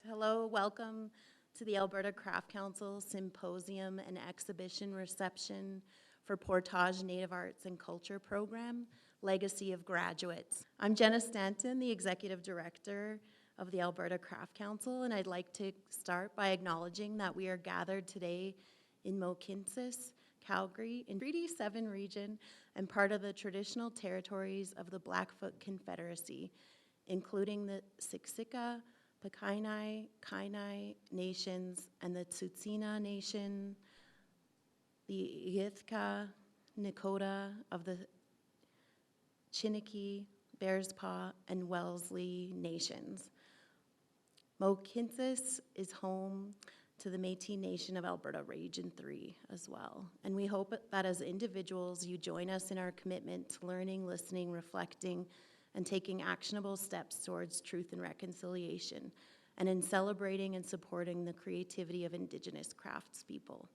Hello, welcome to the Alberta Craft Council Symposium and Exhibition Reception for Portage Native Arts and Culture Program, Legacy of Graduates. I'm Jenna Stanton, the Executive Director of the Alberta Craft Council, and I'd like to start by acknowledging that we are gathered today in Mohkinstsis, Calgary, in Treaty 7 region and part of the traditional territories of the Blackfoot Confederacy, including the Siksika, Pekainai, Kainai nations, and the Tsuut'ina Nation, the Yithka, Nakota of the Chiniki, Bearspaw, and Wellesley nations. Mohkinstsis is home to the Métis Nation of Alberta Region 3 as well. And we hope that as individuals, you join us in our commitment to learning, listening, reflecting, and taking actionable steps towards truth and reconciliation, and in celebrating and supporting the creativity of Indigenous craftspeople.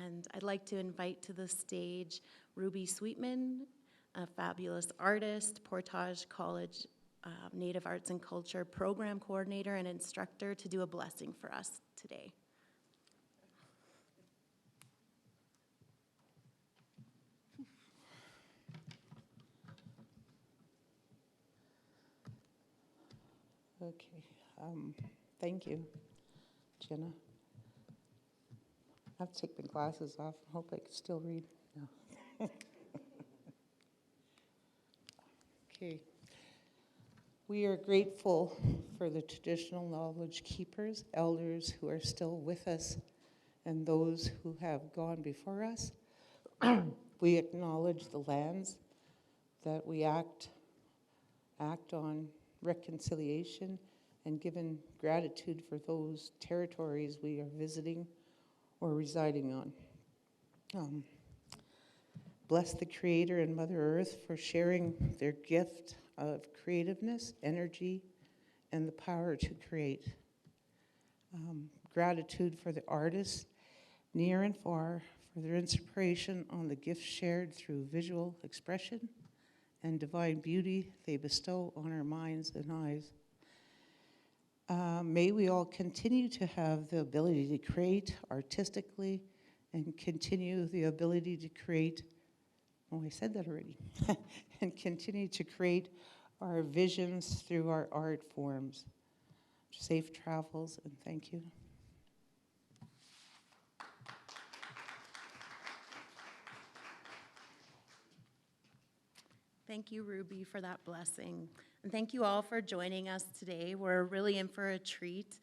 And I'd like to invite to the stage Ruby Sweetman, a fabulous artist, Portage College Native Arts and Culture Program Coordinator and Instructor, to do a blessing for us today. Okay, thank you, Jenna. I have to take my glasses off and hope I can still read. No. Okay. We are grateful for the traditional knowledge keepers, elders who are still with us, and those who have gone before us. We acknowledge the lands that we act on reconciliation, and given gratitude for those territories we are visiting or residing on. Bless the Creator and Mother Earth for sharing their gift of creativeness, energy, and the power to create. Gratitude for the artists near and far for their inspiration on the gifts shared through visual expression and divine beauty they bestow on our minds and eyes. May we all continue to have the ability to create artistically and continue the ability to create, oh, I said that already, and continue to create our visions through our art forms. Safe travels, and thank you. Thank you, Ruby, for that blessing. And thank you all for joining us today. We're really in for a treat.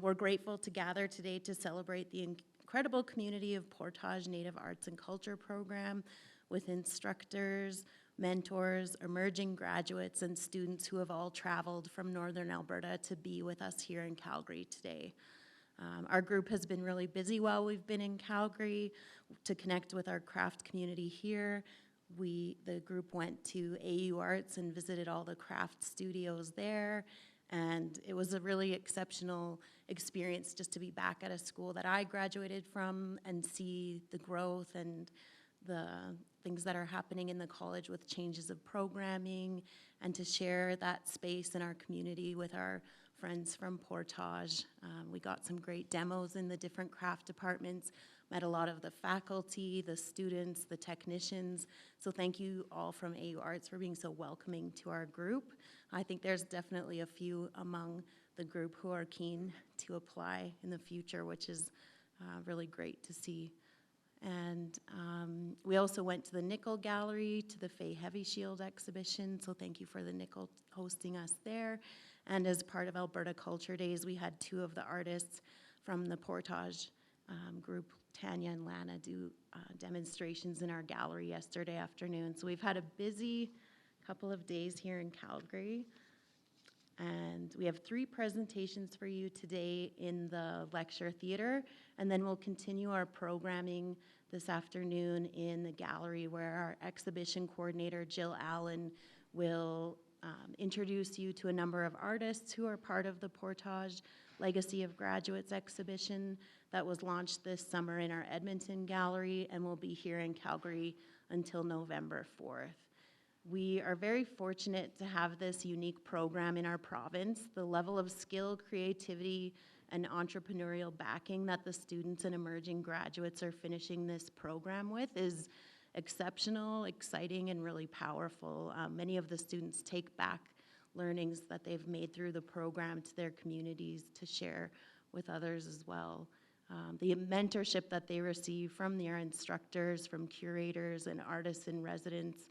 We're grateful to gather today to celebrate the incredible community of Portage Native Arts and Culture Program with instructors, mentors, emerging graduates, and students who have all traveled from Northern Alberta to be with us here in Calgary today. Our group has been really busy while we've been in Calgary to connect with our craft community here. The group went to AU Arts and visited all the craft studios there, and it was a really exceptional experience just to be back at a school that I graduated from and see the growth and the things that are happening in the college with changes of programming, and to share that space in our community with our friends from Portage. We got some great demos in the different craft departments, met a lot of the faculty, the students, the technicians. So thank you all from AU Arts for being so welcoming to our group. I think there's definitely a few among the group who are keen to apply in the future, which is really great to see. And we also went to the Nickel Gallery, to the Fay Heavy Shield exhibition, so thank you for the Nickel hosting us there. And as part of Alberta Culture Days, we had two of the artists from the Portage group, Tanya and Lana, do demonstrations in our gallery yesterday afternoon. So we've had a busy couple of days here in Calgary. And we have 3 presentations for you today in the lecture theater, and then we'll continue our programming this afternoon in the gallery, where our exhibition coordinator, Jill Allen, will introduce you to a number of artists who are part of the Portage Legacy of Graduates exhibition that was launched this summer in our Edmonton gallery and will be here in Calgary until November 4th. We are very fortunate to have this unique program in our province. The level of skill, creativity, and entrepreneurial backing that the students and emerging graduates are finishing this program with is exceptional, exciting, and really powerful. Many of the students take back learnings that they've made through the program to their communities to share with others as well. The mentorship that they receive from their instructors, from curators and artists in residence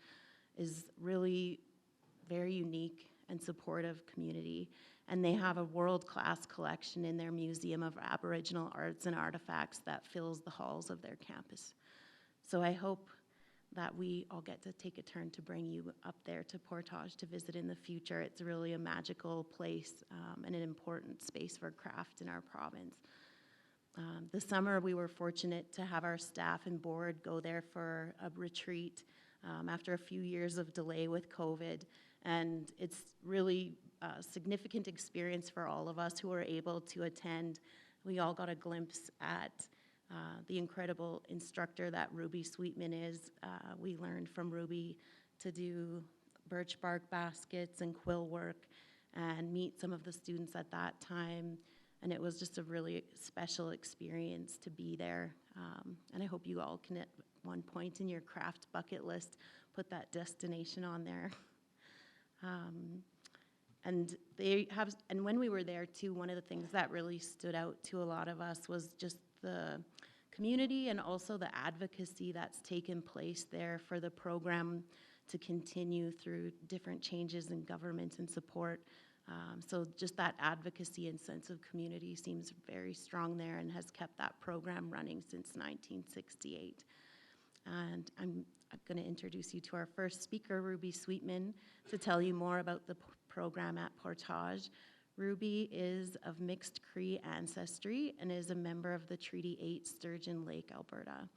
is really very unique and supportive community. And they have a world-class collection in their Museum of Aboriginal Arts and Artifacts that fills the halls of their campus. So I hope that we all get to take a turn to bring you up there to Portage to visit in the future. It's really a magical place and an important space for craft in our province. This summer, we were fortunate to have our staff and board go there for a retreat after a few years of delay with COVID. And it's really a significant experience for all of us who were able to attend. We all got a glimpse at the incredible instructor that Ruby Sweetman is. We learned from Ruby to do birch bark baskets and quill work and meet some of the students at that time. And it was just a really special experience to be there. And I hope you all can, at one point in your craft bucket list, put that destination on there. And when we were there too, one of the things that really stood out to a lot of us was just the community and also the advocacy that's taken place there for the program to continue through different changes in government and support. So just that advocacy and sense of community seems very strong there and has kept that program running since 1968. And I'm going to introduce you to our first speaker, Ruby Sweetman, to tell you more about the program at Portage. Ruby is of Métis-Cree ancestry and is a member of the Treaty 8 Sturgeon Lake, Alberta.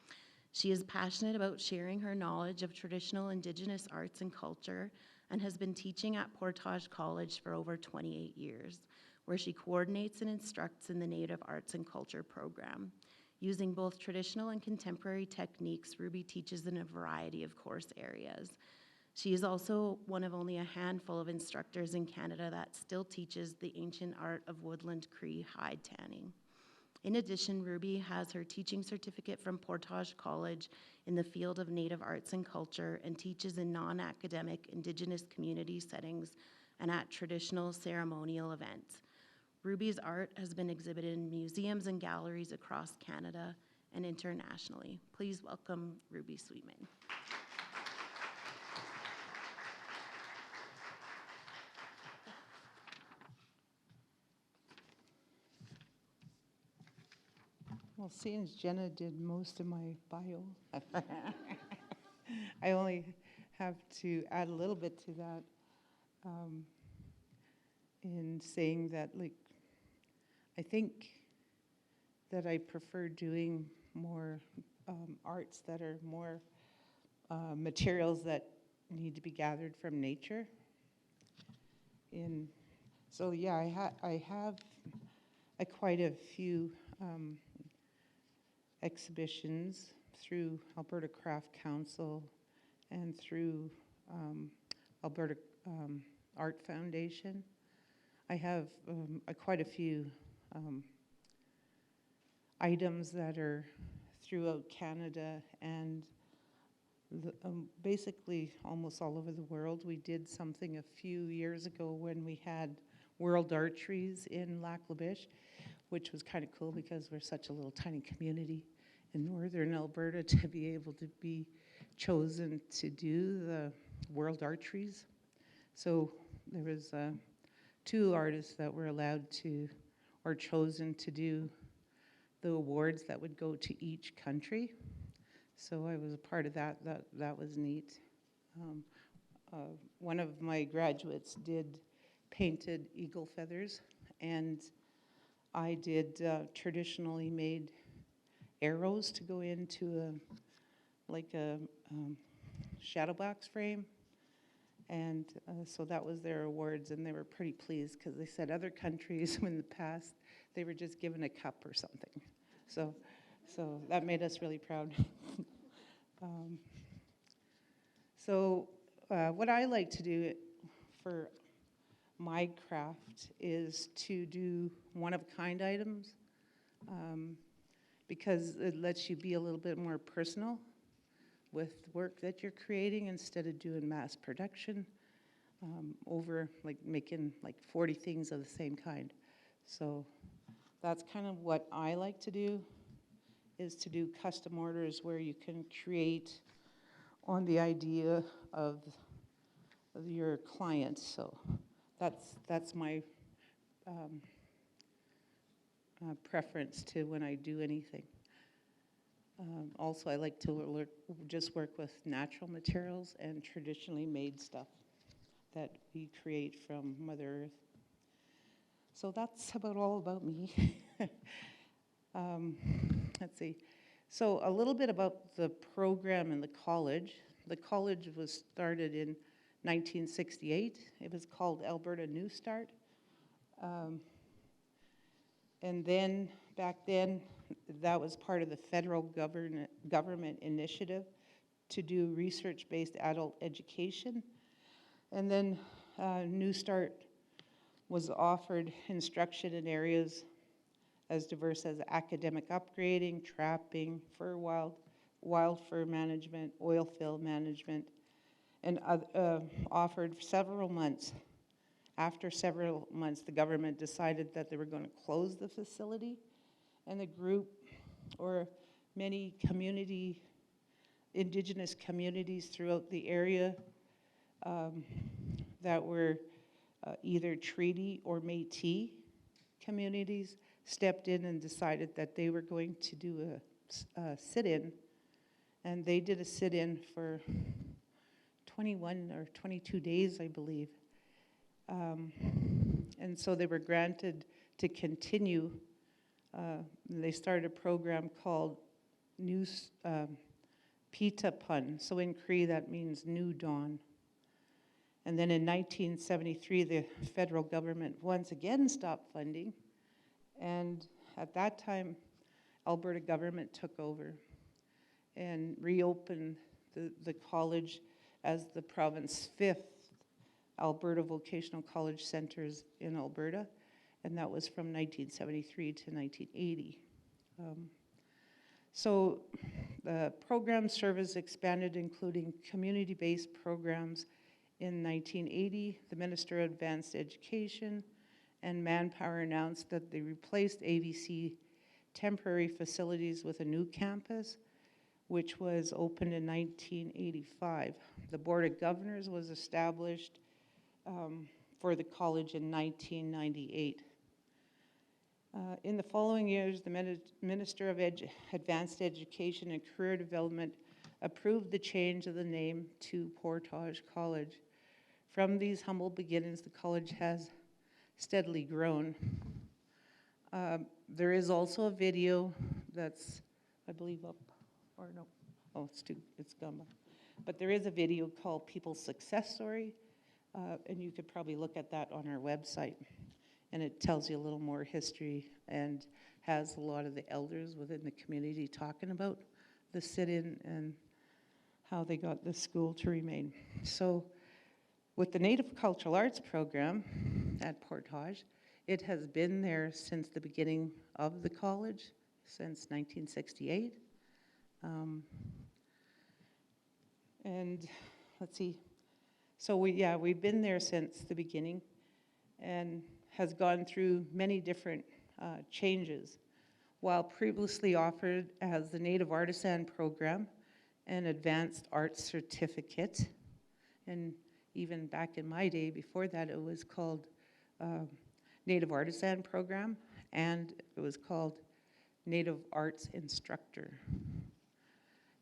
She is passionate about sharing her knowledge of traditional Indigenous arts and culture and has been teaching at Portage College for over 28 years, where she coordinates and instructs in the Native Arts and Culture program. Using both traditional and contemporary techniques, Ruby teaches in a variety of course areas. She is also one of only a handful of instructors in Canada that still teaches the ancient art of woodland Cree hide tanning. In addition, Ruby has her teaching certificate from Portage College in the field of Native arts and culture and teaches in non-academic Indigenous community settings and at traditional ceremonial events. Ruby's art has been exhibited in museums and galleries across Canada and internationally. Please welcome Ruby Sweetman. Well, seeing as Jenna did most of my bio, I only have to add a little bit to that in saying that, like, I think that I prefer doing more arts that are more materials that need to be gathered from nature. So yeah, I have quite a few exhibitions through Alberta Craft Council and through Alberta Art Foundation. I have quite a few items that are throughout Canada and basically almost all over the world. We did something a few years ago when we had World Archeries in Biche, which was kind of cool because we're such a little tiny community in northern Alberta to be able to be chosen to do the World Archeries. So there was 2 artists that were allowed to, or chosen to do the awards that would go to each country. So I was a part of that. That was neat. One of my graduates did painted eagle feathers, and I did traditionally made arrows to go into a shadow box frame. And so that was their awards, and they were pretty pleased because they said other countries in the past, they were just given a cup or something. So that made us really proud. So what I like to do for my craft is to do one-of-a-kind items, because it lets you be a little bit more personal with work that you're creating instead of doing mass production over like making like 40 things of the same kind. So that's kind of what I like to do, is to do custom orders where you can create on the idea of your client. So that's my preference to when I do anything. Also, I like to just work with natural materials and traditionally made stuff that we create from Mother Earth. So that's about all about me. Let's see. So a little bit about the program in the college. The college was started in 1968. It was called Alberta New Start. And then, back then, that was part of the federal government initiative to do research-based adult education. And then New Start was offered instruction in areas as diverse as academic upgrading, trapping, wild fur management, oil field management, and offered several months. After several months, the government decided that they were going to close the facility, and the group, or many Indigenous communities throughout the area that were either treaty or Métis communities, stepped in and decided that they were going to do a sit-in, and they did a sit-in for 21 or 22 days, I believe. And so they were granted to continue. They started a program called Pita Pun. So in Cree, that means new dawn. And then in 1973, the federal government once again stopped funding. And at that time, Alberta government took over and reopened the college as the province's 5th Alberta Vocational College Centers in Alberta, and that was from 1973 to 1980. So the program service expanded, including community-based programs. In 1980, the Minister of Advanced Education and Manpower announced that they replaced AVC temporary facilities with a new campus, which was opened in 1985. The Board of Governors was established for the college in 1998. In the following years, the Minister of Advanced Education and Career Development approved the change of the name to Portage College. From these humble beginnings, the college has steadily grown. There is also a video that's, I believe, up, or no, oh, it's gone by. But there is a video called People's Success Story, and you could probably look at that on our website. And it tells you a little more history and has a lot of the elders within the community talking about the sit-in and how they got the school to remain. So with the Native Cultural Arts program at Portage, it has been there since the beginning of the college, since 1968. And let's see, so we've been there since the beginning and has gone through many different changes. While previously offered as the Native Artisan Program, an advanced arts certificate, and even back in my day before that it was called Native Artisan Program, and it was called Native Arts Instructor.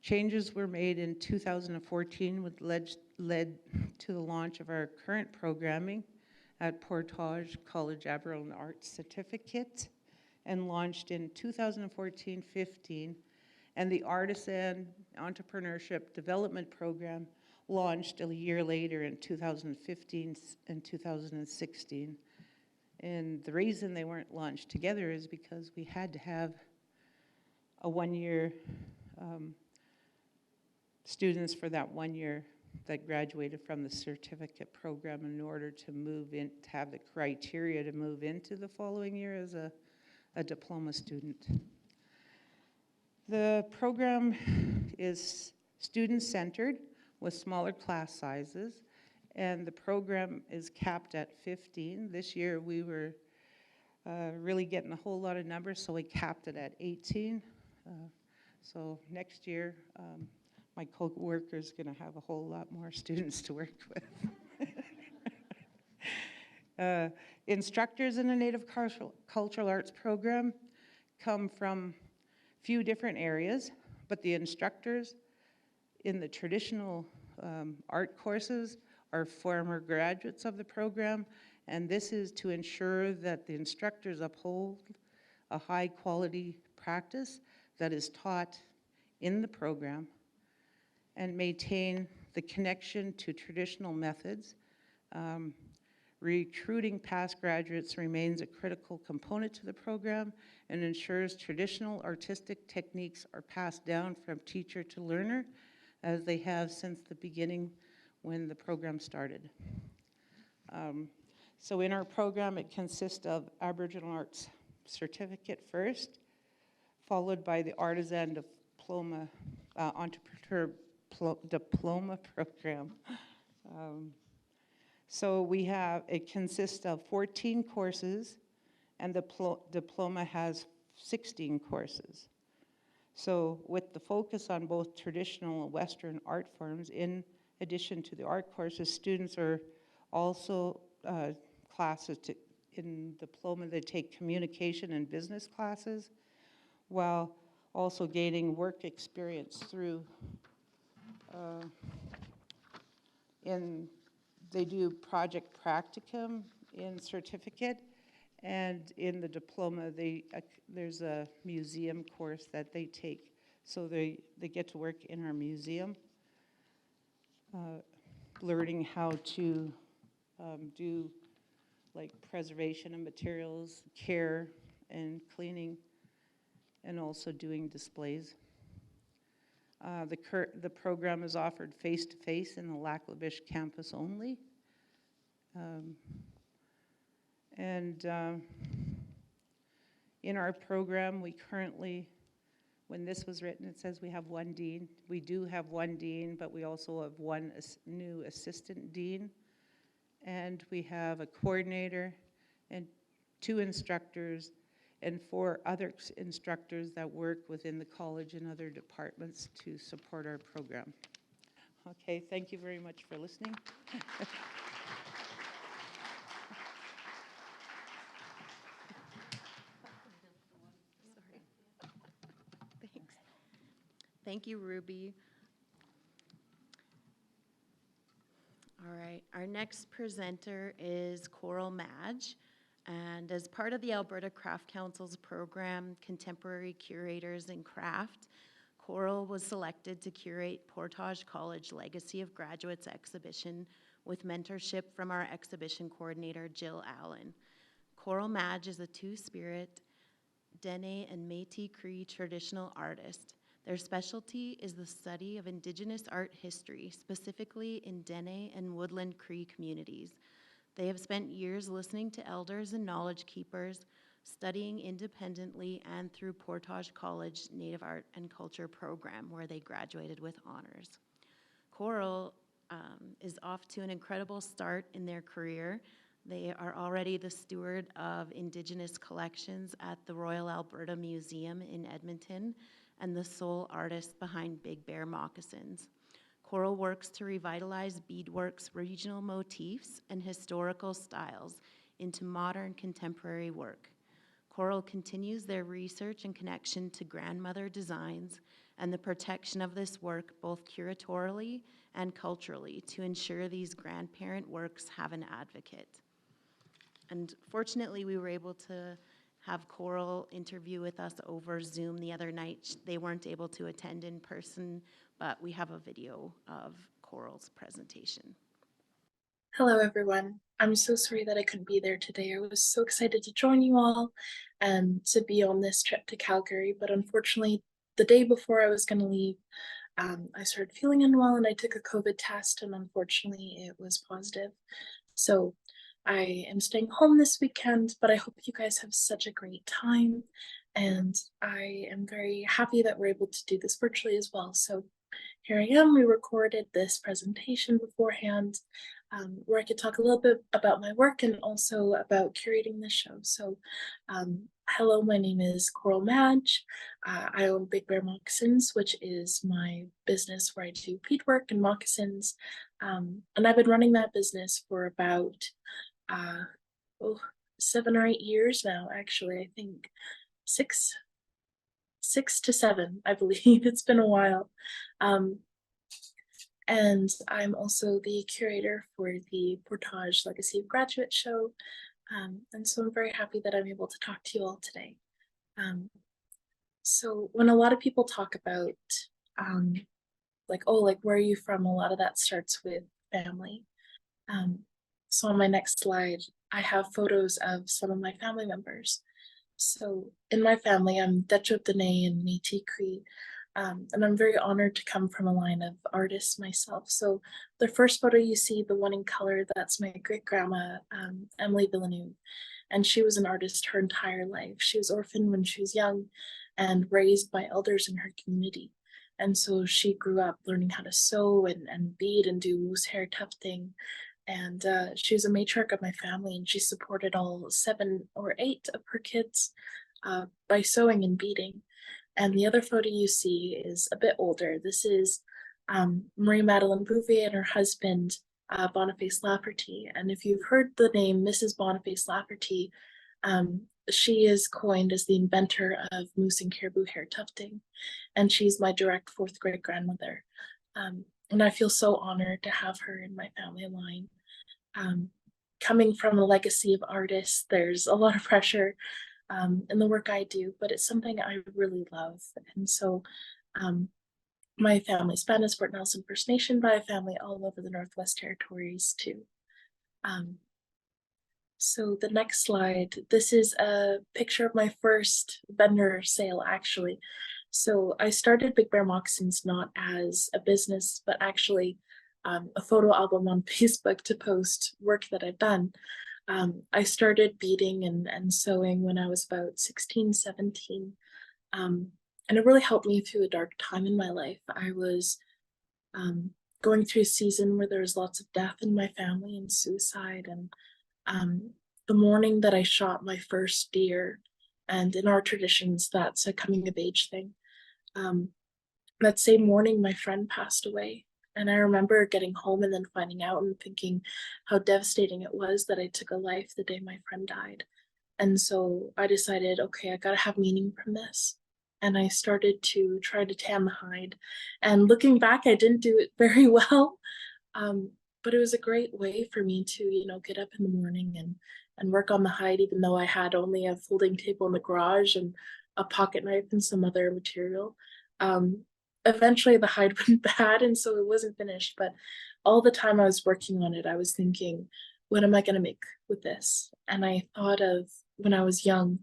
Changes were made in 2014 which led to the launch of our current programming at Portage College Aboriginal Arts Certificate, and launched in 2014-15, and the Artisan Entrepreneurship Development Program launched a year later in 2015 and 2016. And the reason they weren't launched together is because we had to have a one-year students for that one-year that graduated from the certificate program in order to move in, to have the criteria to move into the following year as a diploma student. The program is student-centered with smaller class sizes, and the program is capped at 15. This year we were really getting a whole lot of numbers, so we capped it at 18. So next year, my co-worker's gonna have a whole lot more students to work with. Instructors in the Native Cultural Arts program come from few different areas, but the instructors in the traditional art courses are former graduates of the program, and this is to ensure that the instructors uphold a high quality practice that is taught in the program and maintain the connection to traditional methods. Recruiting past graduates remains a critical component to the program and ensures traditional artistic techniques are passed down from teacher to learner, as they have since the beginning when the program started. So in our program, it consists of Aboriginal Arts Certificate first, followed by the Artisan Diploma, Entrepreneur Diploma program. So we have, it consists of 14 courses, and the diploma has 16 courses. So with the focus on both traditional and Western art forms, in addition to the art courses, students are also classes in diploma, they take communication and business classes, while also gaining work experience through, they do project practicum in certificate, and in the diploma, there's a museum course that they take. So they get to work in our museum, learning how to do like preservation of materials, care and cleaning, and also doing displays. The program is offered face-to-face in the Lac La Biche campus only. In our program, we currently, when this was written, it says we have one dean. We do have one dean, but we also have one new assistant dean. And we have a coordinator and 2 instructors and 4 other instructors that work within the college and other departments to support our program. Okay, thank you very much for listening. Thanks. Thank you, Ruby. All right, our next presenter is Coral Madge. And as part of the Alberta Craft Council's program, Contemporary Curators in Craft, Coral was selected to curate Portage College Legacy of Graduates exhibition with mentorship from our exhibition coordinator, Jill Allen. Coral Madge is a two-spirit Dene and Métis-Cree traditional artist. Their specialty is the study of Indigenous art history, specifically in Dene and Woodland Cree communities. They have spent years listening to elders and knowledge keepers, studying independently and through Portage College Native Art and Culture program, where they graduated with honors. Coral is off to an incredible start in their career. They are already the steward of Indigenous collections at the Royal Alberta Museum in Edmonton and the sole artist behind Big Bear moccasins. Coral works to revitalize beadwork's regional motifs and historical styles into modern contemporary work. Coral continues their research and connection to grandmother designs and the protection of this work both curatorially and culturally to ensure these grandparent works have an advocate. And fortunately, we were able to have Coral interview with us over Zoom the other night. They weren't able to attend in person, but we have a video of Coral's presentation. Hello, everyone. I'm so sorry that I couldn't be there today. I was so excited to join you all and to be on this trip to Calgary, but unfortunately, the day before I was going to leave, I started feeling unwell and I took a COVID test, and unfortunately it was positive. So I am staying home this weekend, but I hope you guys have such a great time. And I am very happy that we're able to do this virtually as well. So here I am. We recorded this presentation beforehand, where I could talk a little bit about my work and also about curating the show. So hello, my name is Coral Madge. I own Big Bear Moccasins, which is my business where I do beadwork and moccasins. And I've been running that business for about 7 or 8 years now, actually. I think six to seven, I believe. It's been a while. And I'm also the curator for the Portage Legacy of Graduate show. And so I'm very happy that I'm able to talk to you all today. So when a lot of people talk about like, oh, like, where are you from? A lot of that starts with family. So on my next slide, I have photos of some of my family members. So in my family, I'm Deh'cho, Dene, and Métis-Cree. And I'm very honored to come from a line of artists myself. So the first photo you see, the one in color, that's my great-grandma, Emily Villeneuve. And she was an artist her entire life. She was orphaned when she was young and raised by elders in her community. And so she grew up learning how to sew and bead and do moose hair tufting. And she was a matriarch of my family, and she supported all 7 or 8 of her kids by sewing and beading. And the other photo you see is a bit older. This is Marie Madeleine Bouvier and her husband, Boniface Lafferty. And if you've heard the name Mrs. Boniface Lafferty, she is coined as the inventor of moose and caribou hair tufting. And she's my direct 4th great grandmother. And I feel so honored to have her in my family line. Coming from a legacy of artists, there's a lot of pressure in the work I do, but it's something I really love. And so my family Spanish Fort Nelson First Nation, but I have family all over the Northwest Territories too. So the next slide, this is a picture of my first vendor sale, actually. So I started Big Bear Moccasins not as a business, but actually a photo album on Facebook to post work that I've done. I started beading and sewing when I was about 16, 17. And it really helped me through a dark time in my life. I was going through a season where there was lots of death in my family and suicide. And the morning that I shot my first deer, and in our traditions, that's a coming of age thing. That same morning, my friend passed away. And I remember getting home and then finding out and thinking how devastating it was that I took a life the day my friend died. And so I decided, okay, I gotta have meaning from this. And I started to try to tan the hide. And looking back, I didn't do it very well. But it was a great way for me to, you know, get up in the morning and work on the hide, even though I had only a folding table in the garage and a pocket knife and some other material. Eventually the hide went bad, and so it wasn't finished, but all the time I was working on it, I was thinking, what am I gonna make with this? And I thought of when I was young,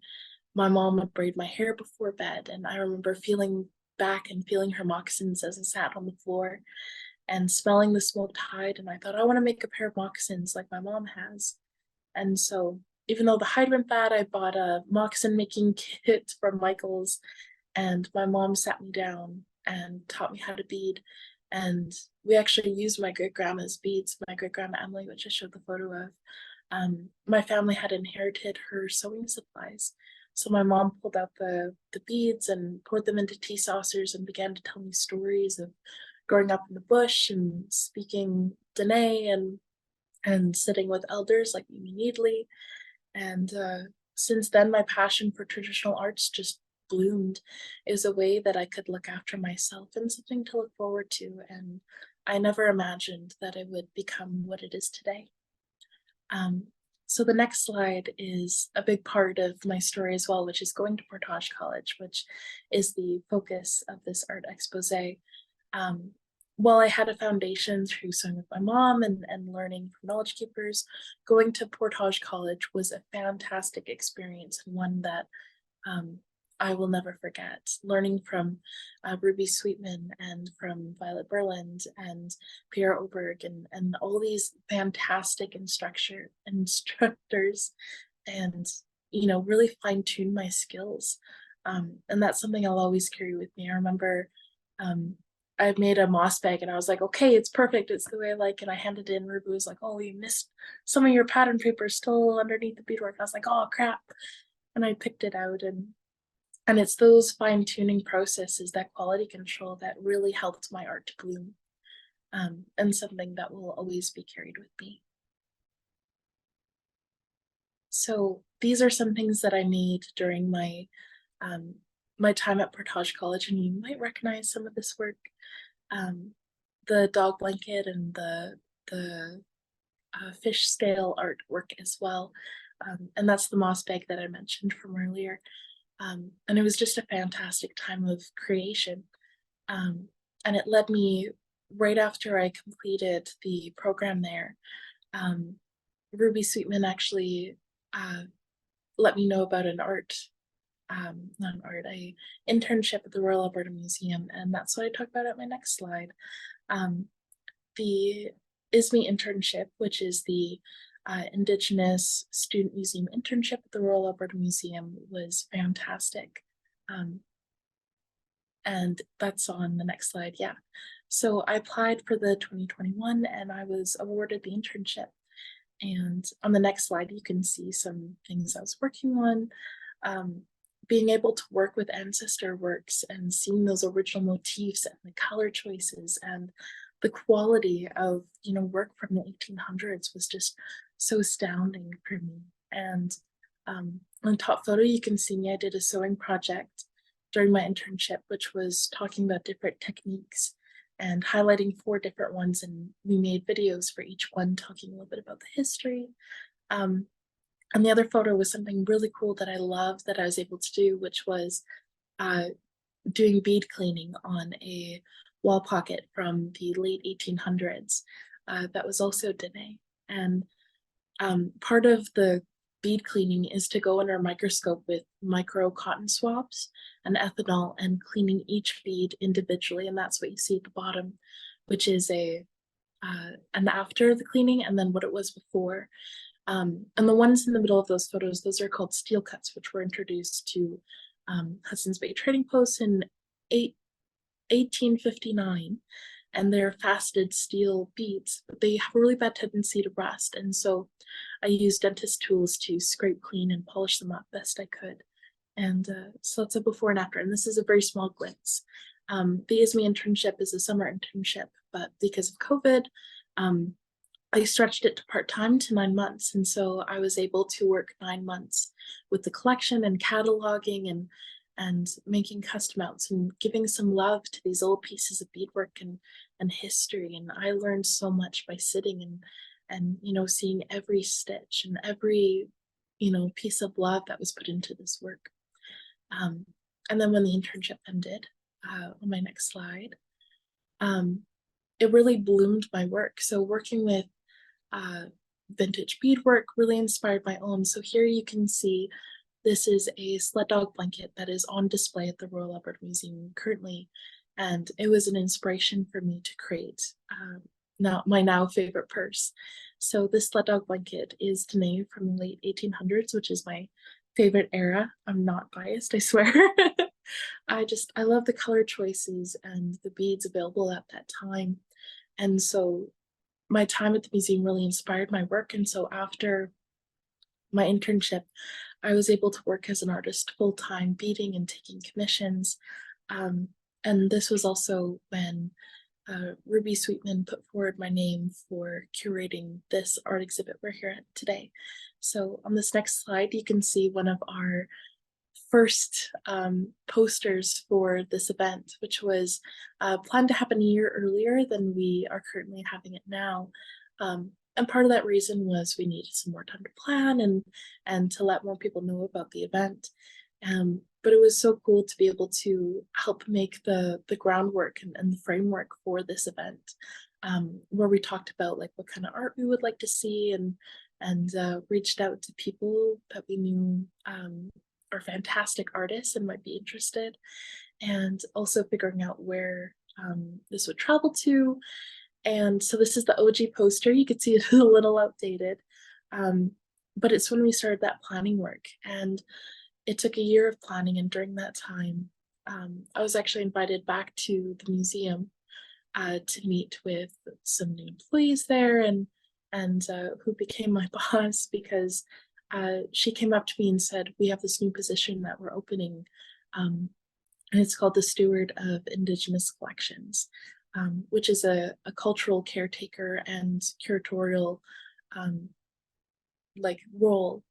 my mom would braid my hair before bed, and I remember feeling back and feeling her moccasins as I sat on the floor and smelling the smoked hide, and I thought, I wanna make a pair of moccasins like my mom has. And so even though the hide went bad, I bought a moccasin making kit from Michael's, and my mom sat me down and taught me how to bead. And we actually used my great-grandma's beads, my great-grandma Emily, which I showed the photo of. My family had inherited her sewing supplies. So my mom pulled out the beads and poured them into tea saucers and began to tell me stories of growing up in the bush and speaking Dene and sitting with elders like Mimi Needley. And since then, my passion for traditional arts just bloomed. It was a way that I could look after myself and something to look forward to. And I never imagined that it would become what it is today. So the next slide is a big part of my story as well, which is going to Portage College, which is the focus of this art expose. While I had a foundation through sewing with my mom and learning from knowledge keepers, going to Portage College was a fantastic experience, and one that I will never forget learning from Ruby Sweetman and from Violet Berland and Pierre Oberg and all these fantastic instructors, and really fine-tune my skills. And that's something I'll always carry with me. I remember I made a moss bag and I was like, okay, it's perfect, it's the way I like it. I handed it in, Ruby was like, oh, you missed some of your pattern paper still underneath the beadwork. I was like, oh crap. And I picked it out, and it's those fine-tuning processes, that quality control, that really helped my art to bloom, and something that will always be carried with me. So these are some things that I made during my my time at Portage College, and you might recognize some of this work. The dog blanket and the fish scale artwork as well. And that's the moss bag that I mentioned from earlier. And it was just a fantastic time of creation. And it led me, right after I completed the program there, Ruby Sweetman actually let me know about an internship at the Royal Alberta Museum, and that's what I talk about at my next slide. The ISME internship, which is the Indigenous Student Museum internship at the Royal Alberta Museum, was fantastic. And that's on the next slide, yeah. So I applied for the 2021 and I was awarded the internship. And on the next slide, you can see some things I was working on. Being able to work with ancestor works and seeing those original motifs and the color choices and the quality of work from the 1800s was just so astounding for me. And on the top photo, you can see me. I did a sewing project during my internship, which was talking about different techniques and highlighting 4 different ones, and we made videos for each one talking a little bit about the history. And the other photo was something really cool that I love that I was able to do, which was doing bead cleaning on a wall pocket from the late 1800s. That was also Dene. And part of the bead cleaning is to go under a microscope with micro cotton swabs and ethanol and cleaning each bead individually. And that's what you see at the bottom, which is an after the cleaning and then what it was before. And the ones in the middle of those photos, those are called steel cuts, which were introduced to Hudson's Bay Trading Post in 1859. And they're faceted steel beads, but they have a really bad tendency to rust. And so I used dentist tools to scrape clean and polish them up best I could. And so that's a before and after. And this is a very small glimpse. The ISME internship is a summer internship, but because of COVID, I stretched it to part-time to 9 months. And so I was able to work 9 months with the collection and cataloging and making custom outs and giving some love to these old pieces of beadwork and history. And I learned so much by sitting and seeing every stitch and every piece of love that was put into this work. And then when the internship ended, on my next slide, it really bloomed my work. So working with vintage beadwork really inspired my own. So here you can see this is a sled dog blanket that is on display at the Royal Alberta Museum currently, and it was an inspiration for me to create my now favorite purse. So this sled dog blanket is Dene from the late 1800s, which is my favorite era. I'm not biased, I swear. I love the color choices and the beads available at that time. And so my time at the museum really inspired my work. And so after my internship, I was able to work as an artist full-time, beading and taking commissions. And this was also when Ruby Sweetman put forward my name for curating this art exhibit we're here at today. So on this next slide, you can see one of our first posters for this event, which was planned to happen a year earlier than we are currently having it now. And part of that reason was we needed some more time to plan and to let more people know about the event. But it was so cool to be able to help make the groundwork and the framework for this event, where we talked about like what kind of art we would like to see and reached out to people that we knew are fantastic artists and might be interested, and also figuring out where this would travel to. And so this is the OG poster. You can see it's a little outdated, but it's when we started that planning work. And it took a year of planning, and during that time, I was actually invited back to the museum to meet with some new employees there, and who became my boss, because she came up to me and said, "We have this new position that we're opening, and it's called the Steward of Indigenous Collections, which is a cultural caretaker and curatorial like role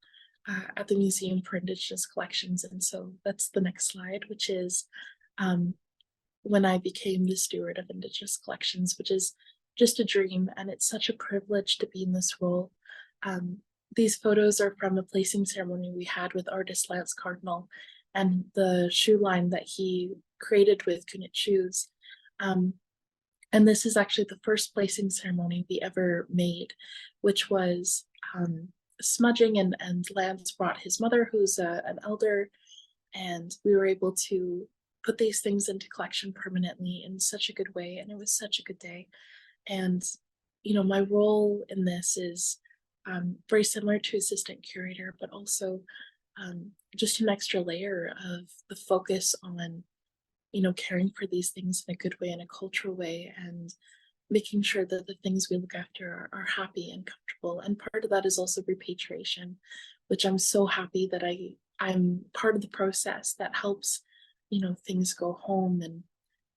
at the Museum for Indigenous Collections." And so that's the next slide, which is when I became the Steward of Indigenous Collections, which is just a dream, and it's such a privilege to be in this role. These photos are from a placing ceremony we had with artist Lance Cardinal, and the shoe line that he created with Kunit shoes. And this is actually the first placing ceremony we ever made, which was smudging, and Lance brought his mother, who's an elder, and we were able to put these things into collection permanently in such a good way, and it was such a good day. And you know, my role in this is very similar to assistant curator, but also just an extra layer of the focus on, you know, caring for these things in a good way, in a cultural way, and making sure that the things we look after are happy and comfortable. And part of that is also repatriation, which I'm so happy that I'm part of the process that helps, you know, things go home,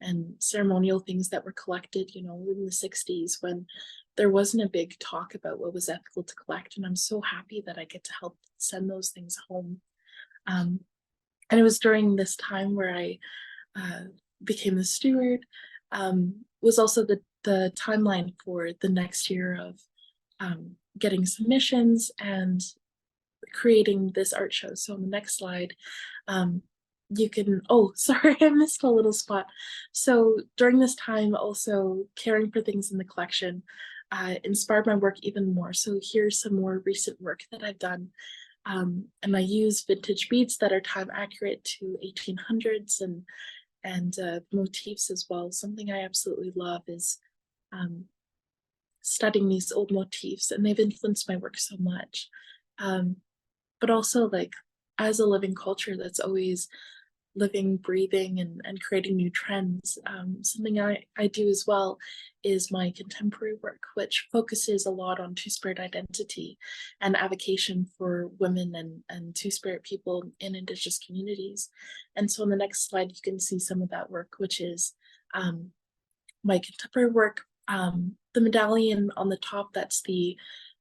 and ceremonial things that were collected, you know, in the 60s when there wasn't a big talk about what was ethical to collect. And I'm so happy that I get to help send those things home. And it was during this time where I became the steward, was also the timeline for the next year of getting submissions and creating this art show. So on the next slide, you can, oh, sorry, I missed a little spot. So during this time, also caring for things in the collection inspired my work even more. So here's some more recent work that I've done. And I use vintage beads that are time accurate to 1800s, and motifs as well. Something I absolutely love is studying these old motifs, and they've influenced my work so much. But also, like, as a living culture that's always living, breathing, and creating new trends, something I do as well is my contemporary work, which focuses a lot on Two-Spirit identity and avocation for women and Two-Spirit people in Indigenous communities. And so on the next slide, you can see some of that work, which is my contemporary work. The medallion on the top, that's the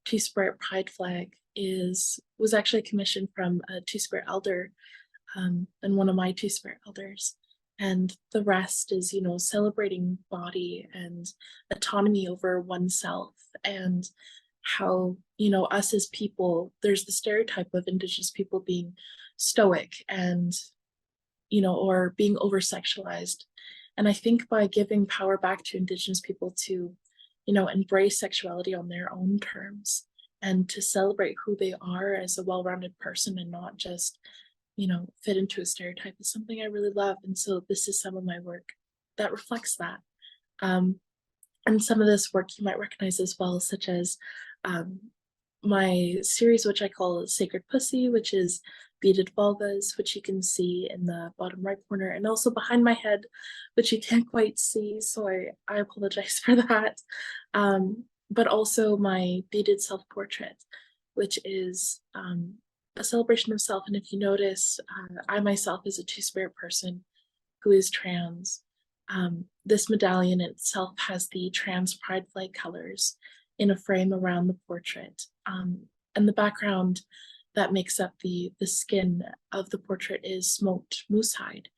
Two-Spirit pride flag, was actually commissioned from a Two-Spirit elder, and one of my Two-Spirit elders. And the rest is, you know, celebrating body and autonomy over oneself, and how, you know, us as people, there's the stereotype of Indigenous people being stoic and, you know, or being over-sexualized. And I think by giving power back to Indigenous people to, you know, embrace sexuality on their own terms, and to celebrate who they are as a well-rounded person and not just, you know, fit into a stereotype, is something I really love. And so this is some of my work that reflects that. And some of this work you might recognize as well, such as my series, which I call Sacred Pussy, which is beaded vulvas, which you can see in the bottom right corner, and also behind my head, which you can't quite see, so I apologize for that. But also my beaded self-portrait, which is a celebration of self. And if you notice, I myself is a Two-Spirit person who is trans. This medallion itself has the trans pride flag colors in a frame around the portrait. And the background that makes up the skin of the portrait is smoked moose hide.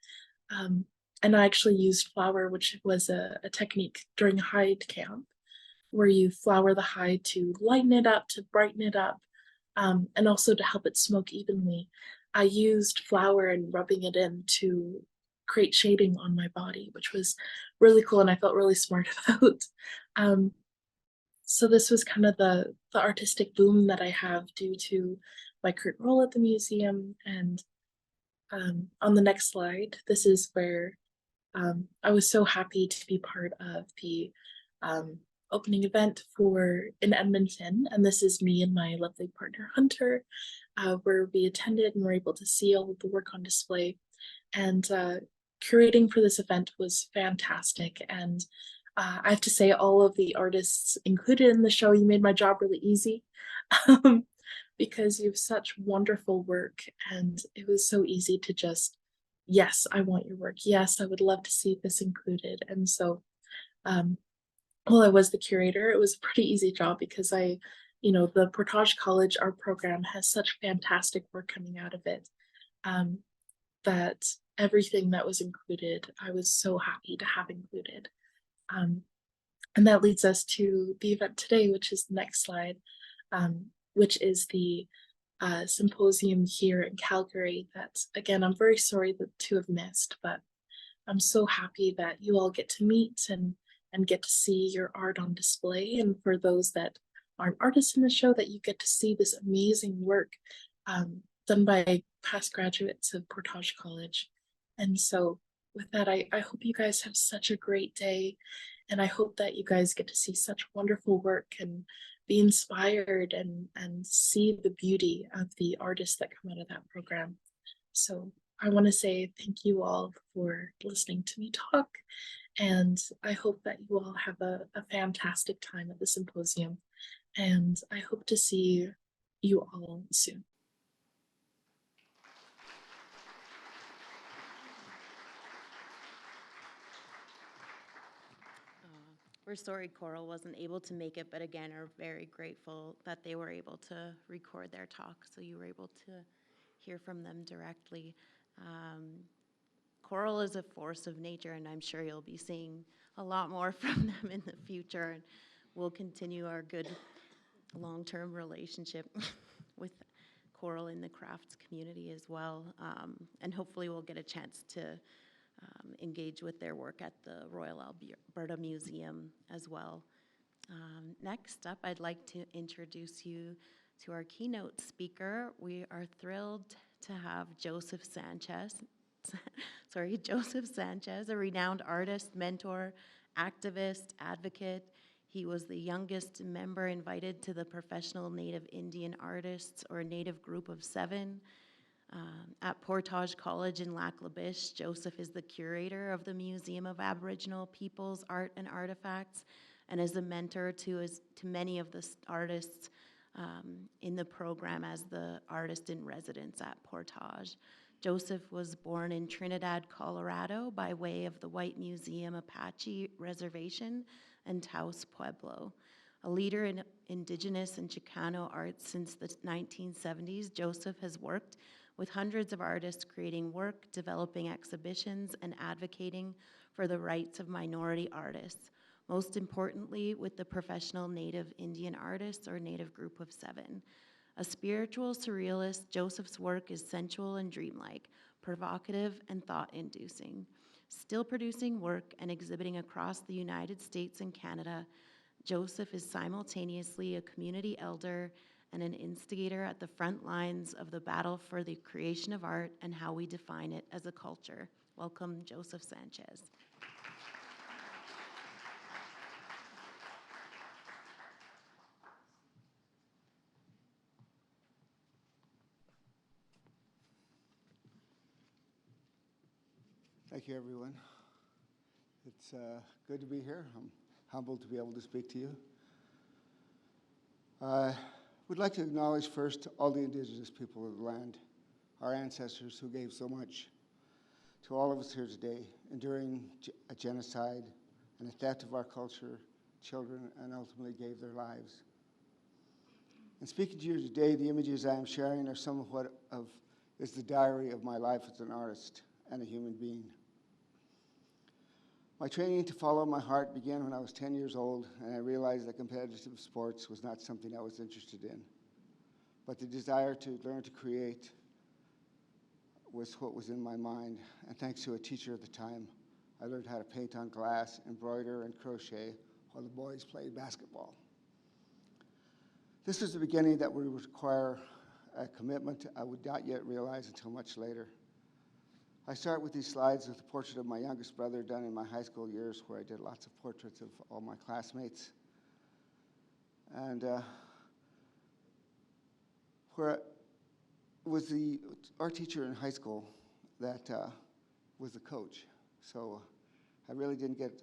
And I actually used flour, which was a technique during hide camp, where you flour the hide to lighten it up, to brighten it up, and also to help it smoke evenly. I used flour and rubbing it in to create shading on my body, which was really cool, and I felt really smart about. So this was kind of the artistic boom that I have due to my current role at the museum, and On the next slide, this is where I was so happy to be part of the opening event in Edmonton, and this is me and my lovely partner Hunter, where we attended and were able to see all of the work on display. And curating for this event was fantastic. And I have to say, all of the artists included in the show, you made my job really easy. Because you have such wonderful work, and it was so easy to just, yes, I want your work. Yes, I would love to see this included. And so, while I was the curator, it was a pretty easy job because the Portage College art program has such fantastic work coming out of it, that everything that was included, I was so happy to have included. And that leads us to the event today, which is the next slide, which is the symposium here in Calgary that, again, I'm very sorry to have missed, but I'm so happy that you all get to meet and get to see your art on display. And for those that aren't artists in the show, that you get to see this amazing work done by past graduates of Portage College. And so with that, I hope you guys have such a great day. And I hope that you guys get to see such wonderful work and be inspired and see the beauty of the artists that come out of that program. So I want to say thank you all for listening to me talk. And I hope that you all have a fantastic time at the symposium. And I hope to see you all soon. We're sorry Coral wasn't able to make it, but again, are very grateful that they were able to record their talk, so you were able to hear from them directly. Coral is a force of nature, and I'm sure you'll be seeing a lot more from them in the future, and we'll continue our good long-term relationship with Coral in the crafts community as well, and hopefully we'll get a chance to engage with their work at the Royal Alberta Museum as well. Next up, I'd like to introduce you to our keynote speaker. We are thrilled to have Joseph Sánchez, a renowned artist, mentor, activist, advocate. He was the youngest member invited to the Professional Native Indian Artists, or Native Group of 7. At Portage College in Biche, Joseph is the curator of the Museum of Aboriginal Peoples' Art and Artifacts, and is a mentor to many of the artists in the program as the artist in residence at Portage. Joseph was born in Trinidad, Colorado, by way of the White Museum Apache Reservation and Taos Pueblo. A leader in Indigenous and Chicano arts since the 1970s, Joseph has worked with hundreds of artists creating work, developing exhibitions, and advocating for the rights of minority artists. Most importantly, with the Professional Native Indian Artists, or Native Group of 7. A spiritual surrealist, Joseph's work is sensual and dreamlike, provocative and thought-inducing. Still producing work and exhibiting across the United States and Canada, Joseph is simultaneously a community elder and an instigator at the front lines of the battle for the creation of art and how we define it as a culture. Welcome, Joseph Sánchez. Thank you, everyone. It's good to be here. I'm humbled to be able to speak to you. We'd like to acknowledge first all the Indigenous people of the land, our ancestors who gave so much to all of us here today, enduring a genocide and a theft of our culture, children, and ultimately gave their lives. In speaking to you today, the images I am sharing are some of what is the diary of my life as an artist and a human being. My training to follow my heart began when I was 10 years old, and I realized that competitive sports was not something I was interested in. But the desire to learn to create was what was in my mind, and thanks to a teacher at the time, I learned how to paint on glass, embroider, and crochet while the boys played basketball. This was the beginning that would require a commitment I would not yet realize until much later. I start with these slides with a portrait of my youngest brother done in my high school years, where I did lots of portraits of all my classmates. And where it was the art teacher in high school that was the coach. So I really didn't get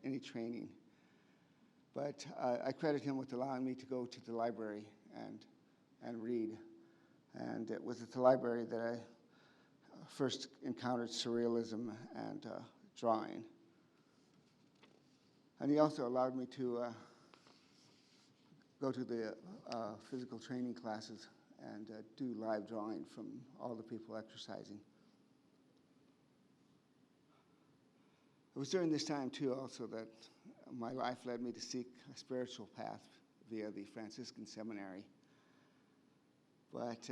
any training. But I credit him with allowing me to go to the library and read. And it was at the library that I first encountered surrealism and drawing. And he also allowed me to go to the physical training classes and do live drawing from all the people exercising. It was during this time, too, also, that my life led me to seek a spiritual path via the Franciscan seminary. But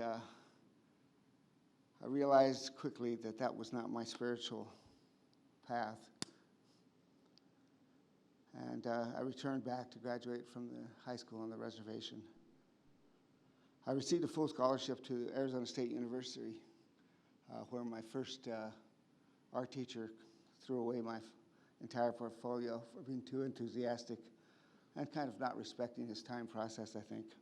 I realized quickly that that was not my spiritual path. And I returned back to graduate from the high school on the reservation. I received a full scholarship to Arizona State University, where my first art teacher threw away my entire portfolio for being too enthusiastic and kind of not respecting his time process, I think.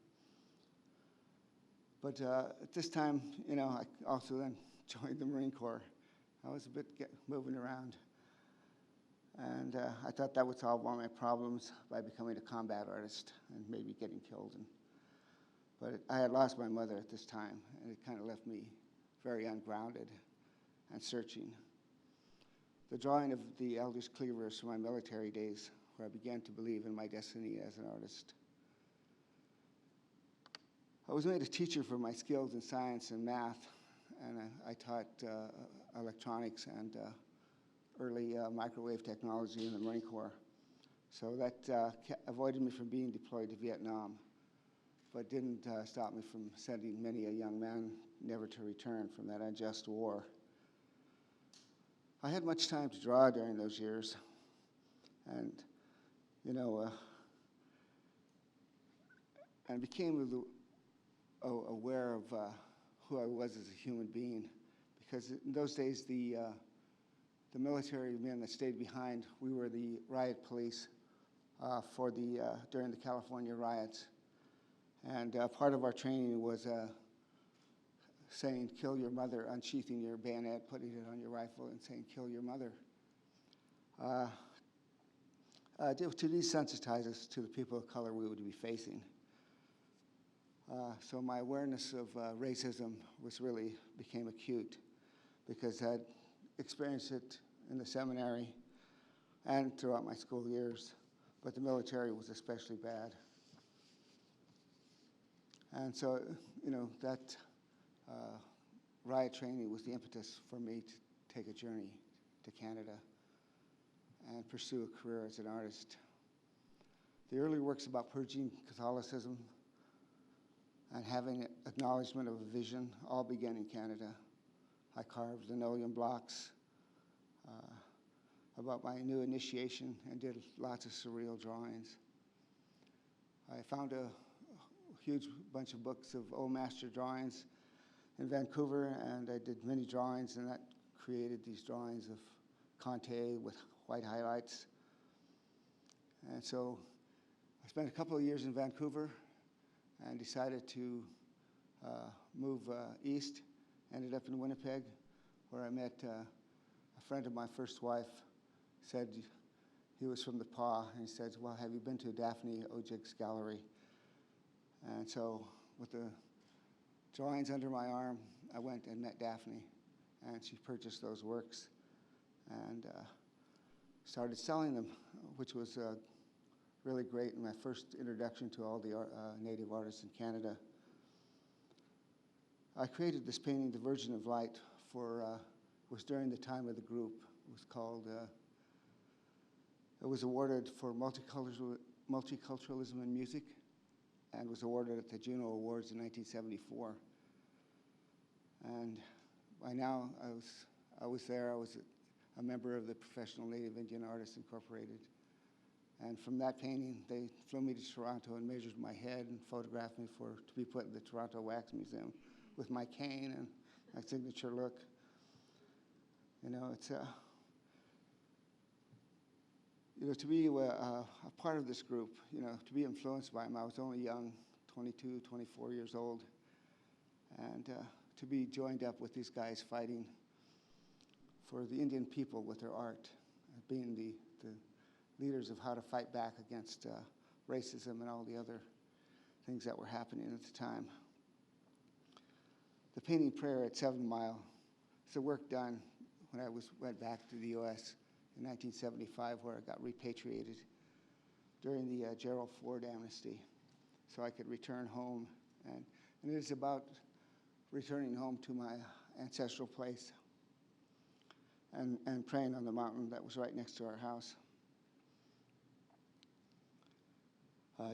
But at this time, you know, I also then joined the Marine Corps. I was a bit moving around. And I thought that would solve all my problems by becoming a combat artist and maybe getting killed. But I had lost my mother at this time, and it kind of left me very ungrounded and searching. The drawing of the Elders Cleavers from my military days, where I began to believe in my destiny as an artist. I was made a teacher for my skills in science and math, and I taught electronics and early microwave technology in the Marine Corps. So that avoided me from being deployed to Vietnam, but didn't stop me from sending many a young man never to return from that unjust war. I had much time to draw during those years, and, you know, and became aware of who I was as a human being, because in those days, the military men that stayed behind, we were the riot police during the California riots. And part of our training was saying, "Kill your mother," unsheathing your bayonet, putting it on your rifle, and saying, "Kill your mother." To desensitize us to the people of color we would be facing. So my awareness of racism became acute, because I'd experienced it in the seminary and throughout my school years, but the military was especially bad. And so, you know, that riot training was the impetus for me to take a journey to Canada and pursue a career as an artist. The early works about purging Catholicism and having acknowledgement of a vision all began in Canada. I carved linoleum blocks about my new initiation and did lots of surreal drawings. I found a huge bunch of books of old master drawings in Vancouver, and I did many drawings, and that created these drawings of Conte with white highlights. And so I spent a couple of years in Vancouver and decided to move east. Ended up in Winnipeg, where I met a friend of my first wife. Said he was from the PA, and he said, "Well, have you been to Daphne Ojig's gallery?" And so with the drawings under my arm, I went and met Daphne, and she purchased those works and started selling them, which was really great, and my first introduction to all the Native artists in Canada. I created this painting, The Virgin of Light, was during the time of the group. It was called, it was awarded for multiculturalism in music, and was awarded at the Juno Awards in 1974. And by now, I was there. I was a member of the Professional Native Indian Artists Incorporated. And from that painting, they flew me to Toronto and measured my head and photographed me to be put in the Toronto Wax Museum with my cane and my signature look. You know, it's you know, to be a part of this group, you know, to be influenced by them. I was only young, 22, 24 years old, and to be joined up with these guys fighting for the Indian people with their art, being the leaders of how to fight back against racism and all the other things that were happening at the time. The painting Prayer at 7 Mile, it's a work done when I went back to the U.S. in 1975, where I got repatriated during the Gerald Ford amnesty, so I could return home. And it is about returning home to my ancestral place and praying on the mountain that was right next to our house.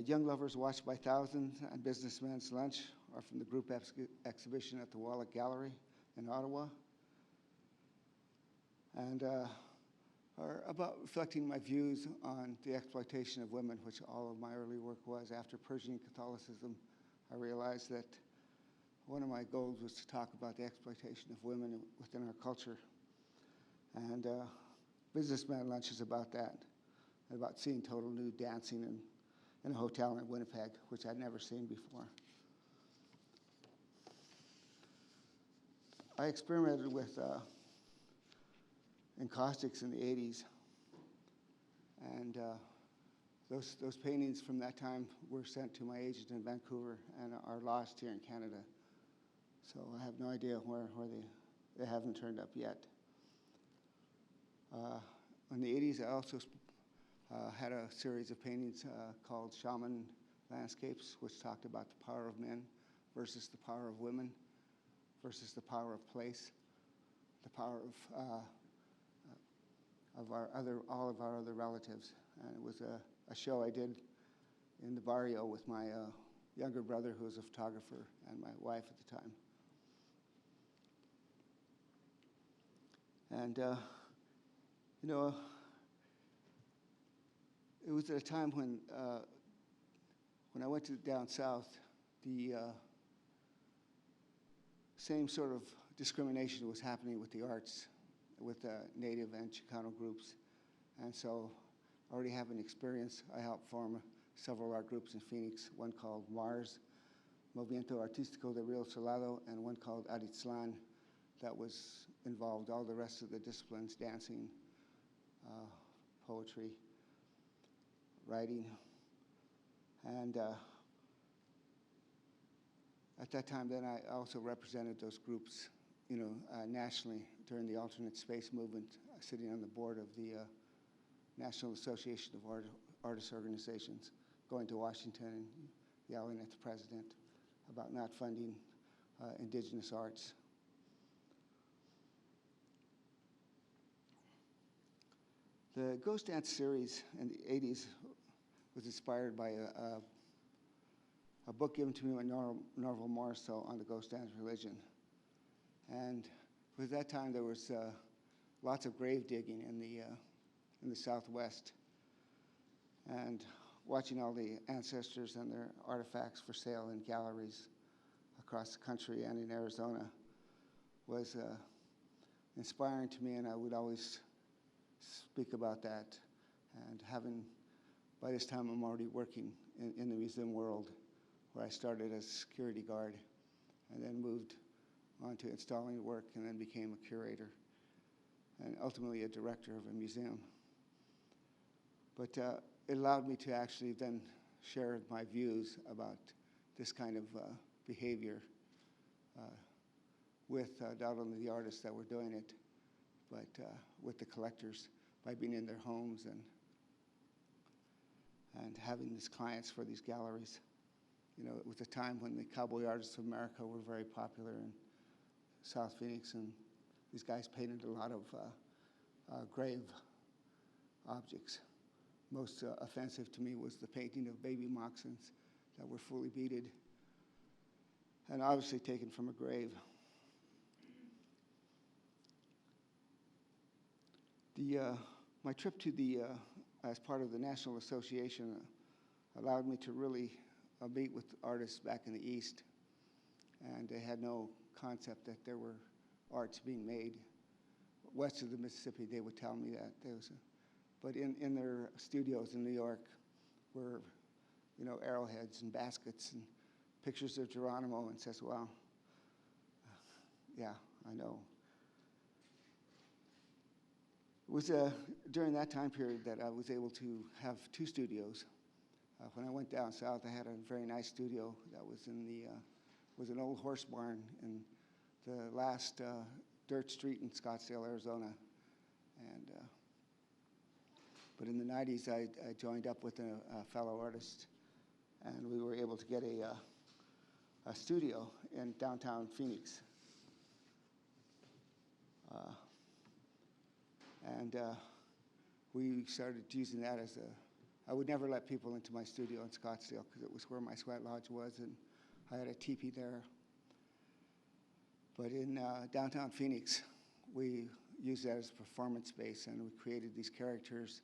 Young Lovers Watched by Thousands and Businessmen's Lunch are from the group exhibition at the Wallach Gallery in Ottawa, and are about reflecting my views on the exploitation of women, which all of my early work was. After Persian Catholicism, I realized that one of my goals was to talk about the exploitation of women within our culture. And Businessman Lunch is about that, about seeing total nude dancing in a hotel in Winnipeg, which I'd never seen before. I experimented with encaustics in the 80s, and those paintings from that time were sent to my agent in Vancouver and are lost here in Canada. So I have no idea where they haven't turned up yet. In the 80s, I also had a series of paintings called Shaman Landscapes, which talked about the power of men versus the power of women versus the power of place, the power of all of our other relatives. And it was a show I did in the barrio with my younger brother, who was a photographer, and my wife at the time. And you know, it was at a time when I went down south, the same sort of discrimination was happening with the arts, with Native and Chicano groups. And so, already having experience, I helped form several art groups in Phoenix, one called MARS, Movimiento Artístico de Rio Salado, and one called Aritzlan, that was involved all the rest of the disciplines, dancing, poetry, writing. And at that time, then I also represented those groups, you know, nationally during the alternate space movement, sitting on the board of the National Association of Artists Organizations, going to Washington and yelling at the president about not funding Indigenous arts. The Ghost Dance series in the 80s was inspired by a book given to me by Norval Morrisseau on the Ghost Dance religion. And at that time, there was lots of grave digging in the Southwest, and watching all the ancestors and their artifacts for sale in galleries across the country and in Arizona was inspiring to me, and I would always speak about that. And by this time, I'm already working in the museum world, where I started as a security guard and then moved on to installing work and then became a curator and ultimately a director of a museum. But it allowed me to actually then share my views about this kind of behavior with not only the artists that were doing it, but with the collectors, by being in their homes and having these clients for these galleries. You know, it was a time when the Cowboy Artists of America were very popular in South Phoenix, and these guys painted a lot of grave objects. Most offensive to me was the painting of baby moccasins that were fully beaded and obviously taken from a grave. My trip to as part of the National Association allowed me to really meet with artists back in the East, and they had no concept that there were arts being made west of the Mississippi, they would tell me that there was but in their studios in New York were, arrowheads and baskets and pictures of Geronimo, and says, well, yeah, I know. It was during that time period that I was able to have 2 studios. When I went down south, I had a very nice studio that was was an old horse barn in the last dirt street in Scottsdale, Arizona. And but in the 90s, I joined up with a fellow artist, and we were able to get a studio in downtown Phoenix. And we started using that as I would never let people into my studio in Scottsdale because it was where my sweat lodge was, and I had a teepee there. But in downtown Phoenix, we used that as a performance space, and we created these characters.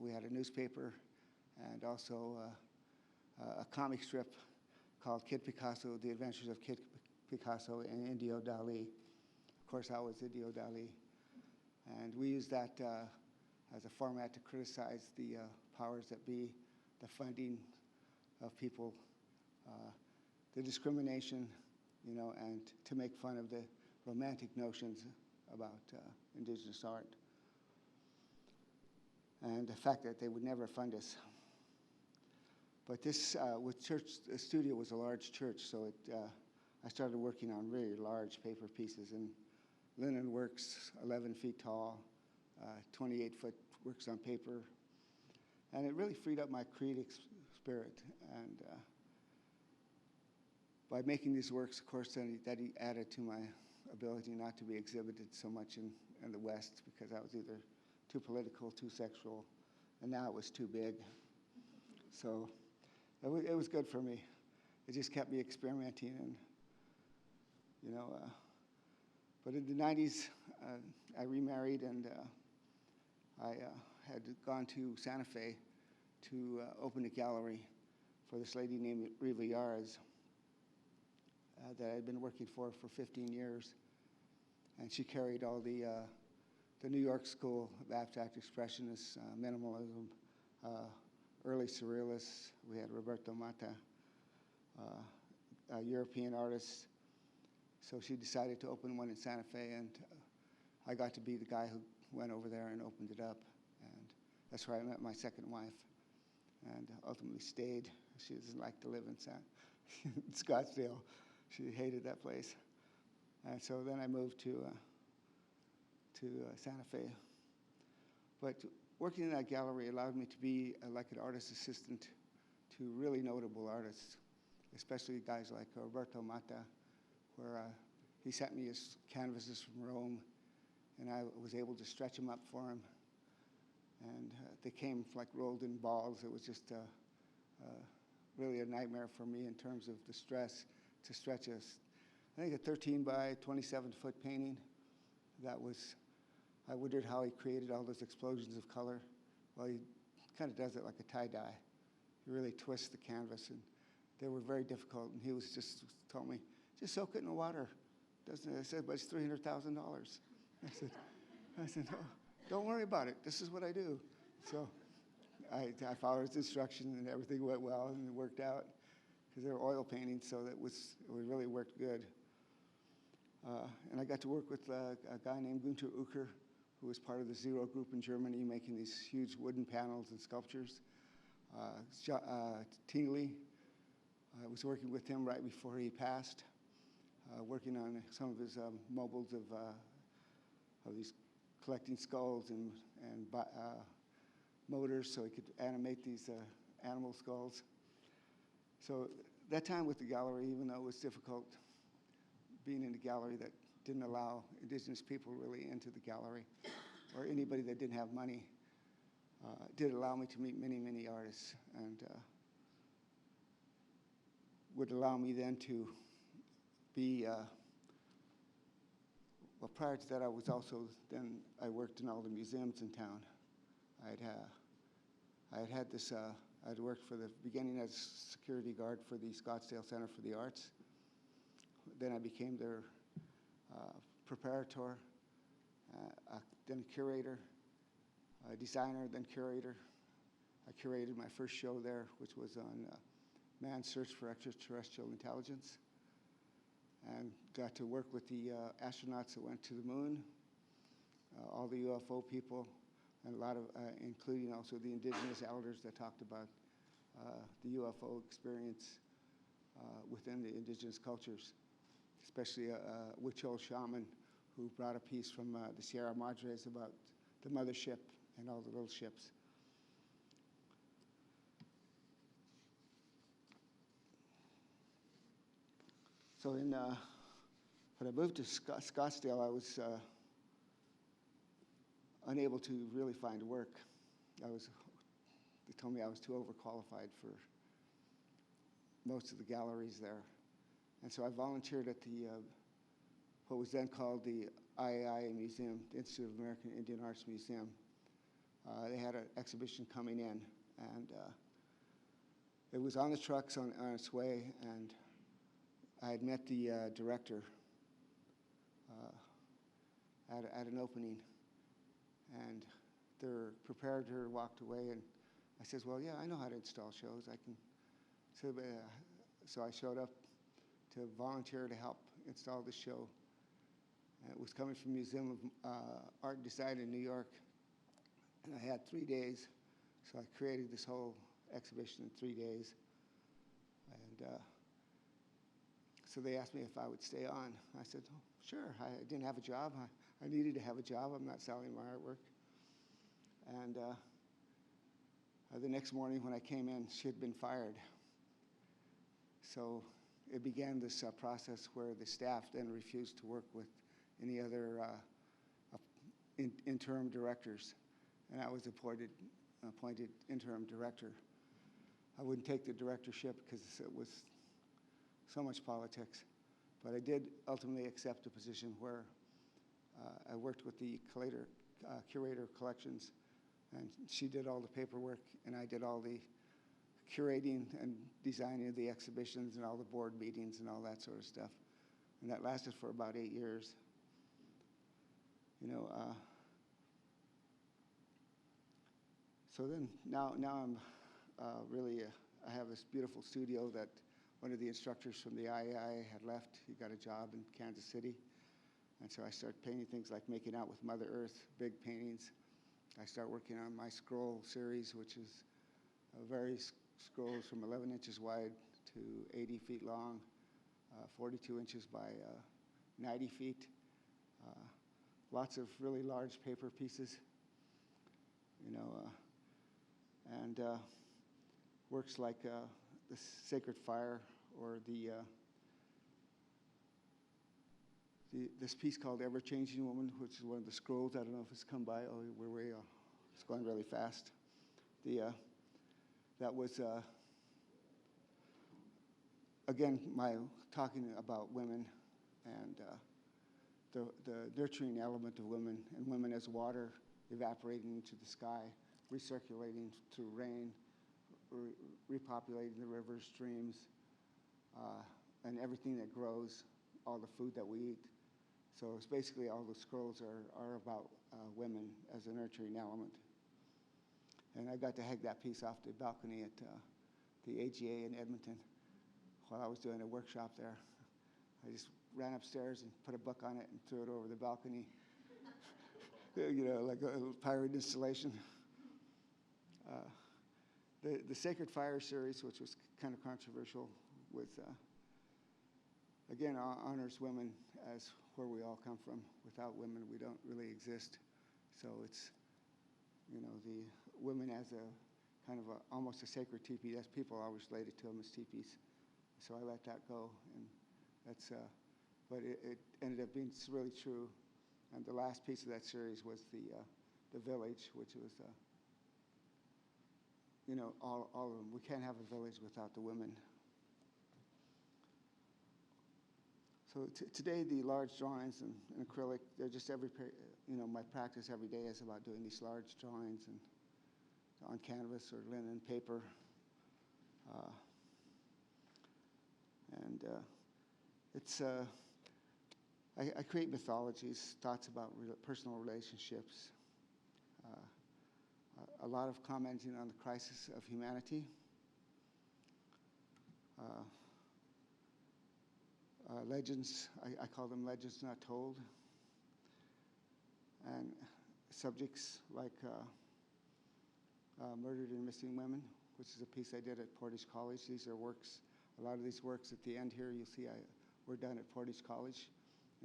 We had a newspaper and also a comic strip called Kid Picasso, The Adventures of Kid Picasso and Indio Dali. Of course, I was Indio Dali. And we used that as a format to criticize the powers that be, the funding of people, the discrimination, and to make fun of the romantic notions about Indigenous art. And the fact that they would never fund us. But this, with church, the studio was a large church, so I started working on really large paper pieces, and linen works 11 feet tall, 28-foot works on paper, and it really freed up my creative spirit. And by making these works, of course, that added to my ability not to be exhibited so much in the West, because I was either too political, too sexual, and now it was too big. So it was good for me. It just kept me experimenting, and but in the 90s, I remarried, and I had gone to Santa Fe to open a gallery for this lady named Riva Yaras that I'd been working for 15 years. And she carried all the New York school of abstract expressionists, minimalism, early surrealists. We had Roberto Mata, a European artist. So she decided to open one in Santa Fe, and I got to be the guy who went over there and opened it up. And that's where I met my second wife, and ultimately stayed. She doesn't like to live in Scottsdale. She hated that place. And so then I moved to Santa Fe. But working in that gallery allowed me to be like an artist assistant to really notable artists, especially guys like Roberto Mata, where he sent me his canvases from Rome, and I was able to stretch them up for him. And they came like rolled in balls. It was just really a nightmare for me in terms of the stress to stretch I think a 13 by 27-foot painting. I wondered how he created all those explosions of color. Well, he kind of does it like a tie-dye. He really twists the canvas, and they were very difficult, and he was just told me, just soak it in the water. Doesn't it? I said, but it's $300,000. I said, no, don't worry about it. This is what I do. So I followed his instructions, and everything went well, and it worked out, because they were oil paintings, so it really worked good. And I got to work with a guy named Günter Ucker, who was part of the Zero group in Germany, making these huge wooden panels and sculptures. Tingley, I was working with him right before he passed, working on some of his mobiles of these collecting skulls and motors so he could animate these animal skulls. So that time with the gallery, even though it was difficult, being in a gallery that didn't allow Indigenous people really into the gallery, or anybody that didn't have money, did allow me to meet many, many artists, and would allow me then to be, well, prior to that, I worked in all the museums in town. I had worked for the beginning as security guard for the Scottsdale Center for the Arts. Then I became their preparator, then a curator, a designer, then curator. I curated my first show there, which was on man's search for extraterrestrial intelligence, and got to work with the astronauts that went to the moon, all the UFO people, and a lot of, including also the Indigenous elders that talked about the UFO experience within the Indigenous cultures, especially a Deh'cho shaman who brought a piece from the Sierra Madres about the mothership and all the little ships. So when I moved to Scottsdale, I was unable to really find work. They told me I was too overqualified for most of the galleries there. And so I volunteered at the, what was then called the IAI Museum, the Institute of American Indian Arts Museum. They had an exhibition coming in, and it was on the trucks on its way, and I had met the director at an opening, and their preparator walked away, and I says, well, yeah, I know how to install shows. I can. So I showed up to volunteer to help install the show. And it was coming from Museum of Art and Design in New York, and I had 3 days, so I created this whole exhibition in 3 days. And so they asked me if I would stay on. I said, oh, sure. I didn't have a job. I needed to have a job. I'm not selling my artwork. And the next morning when I came in, she had been fired. So it began this process where the staff then refused to work with any other interim directors. And I was appointed interim director. I wouldn't take the directorship because it was so much politics. But I did ultimately accept a position where I worked with the curator of collections, and she did all the paperwork, and I did all the curating and designing of the exhibitions and all the board meetings and all that sort of stuff. And that lasted for about 8 years. You know, so then now I'm really, I have this beautiful studio that one of the instructors from the IAI had left. He got a job in Kansas City. And so I started painting things like Making Out with Mother Earth, big paintings. I started working on my scroll series, which is various scrolls from 11 inches wide to 80 feet long, 42 inches by 90 feet. Lots of really large paper pieces, you know, and works like the Sacred Fire, or this piece called Ever-Changing Woman, which is one of the scrolls. I don't know if it's come by. Oh, it's going really fast. That was, again, my talking about women and the nurturing element of women, and women as water evaporating into the sky, recirculating through rain, repopulating the rivers, streams, and everything that grows, all the food that we eat. So it's basically all the scrolls are about women as a nurturing element. And I got to hang that piece off the balcony at the AGA in Edmonton while I was doing a workshop there. I just ran upstairs and put a book on it and threw it over the balcony, you know, like a pirate installation. The Sacred Fire series, which was kind of controversial, with again honors women as where we all come from. Without women, we don't really exist. So it's, you know, the women as a kind of almost a sacred teepee. As people always related to them as teepees. So I let that go, and that's. But it ended up being really true. And the last piece of that series was the village, which was. You know, all of them. We can't have a village without the women. So today, the large drawings and acrylic, they're just you know, my practice every day is about doing these large drawings and on canvas or linen paper. It's, I create mythologies, thoughts about personal relationships, a lot of commenting on the crisis of humanity, legends, I call them legends not told, and subjects like murdered and missing women, which is a piece I did at Portage College. These are works, a lot of these works at the end here, you'll see were done at Portage College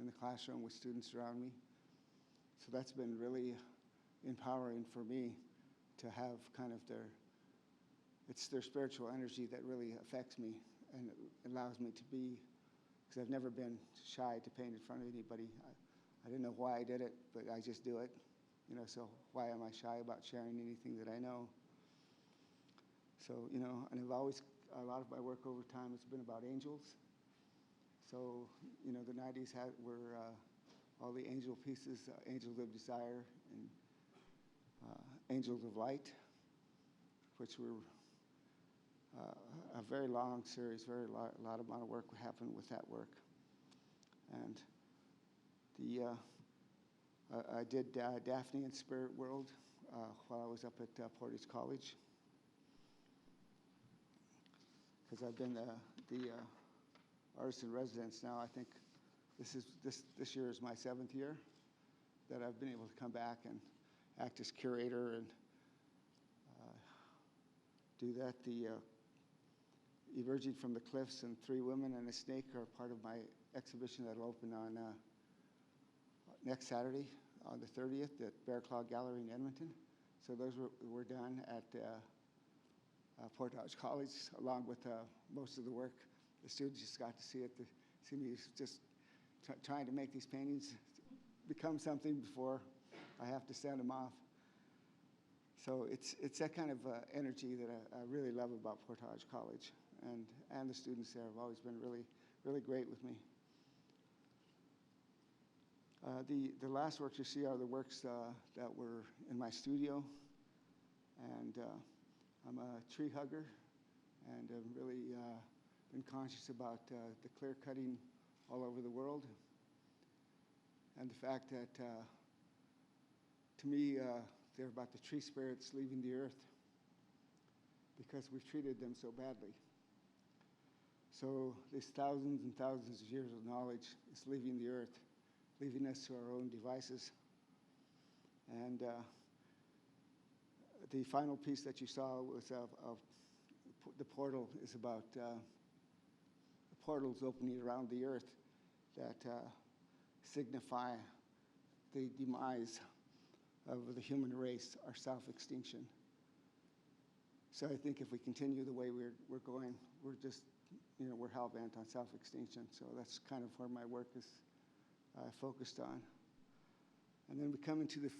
in the classroom with students around me. So that's been really empowering for me to have kind of it's their spiritual energy that really affects me and allows me to be, because I've never been shy to paint in front of anybody. I didn't know why I did it, but I just do it. You know, so why am I shy about sharing anything that I know? So, you know, and I've always, a lot of my work over time has been about angels. So, you know, the 90s were all the angel pieces, Angels of Desire and Angels of Light, which were a very long series, a lot amount of work happened with that work. And I did Daphne in Spirit World while I was up at Portage College, because I've been the artist in residence now. I think this year is my 7th year that I've been able to come back and act as curator and do that. The Emerging from the Cliffs and 3 Women and a Snake are part of my exhibition that'll open on next Saturday on the 30th at Bear Claw Gallery in Edmonton. So those were done at Portage College, along with most of the work. The students just got to see it, see me just trying to make these paintings become something before I have to send them off. So it's that kind of energy that I really love about Portage College, and the students there have always been really, really great with me. The last works you see are the works that were in my studio, and I'm a tree hugger, and I've really been conscious about the clear cutting all over the world, and the fact that to me they're about the tree spirits leaving the earth because we've treated them so badly. So these thousands and thousands of years of knowledge is leaving the earth, leaving us to our own devices. And the final piece that you saw was of the portal, is about the portals opening around the earth that signify the demise of the human race, our self-extinction. So I think if we continue the way we're going, we're just, you know, we're hell-bent on self-extinction. So that's kind of where my work is focused on. And then we come into the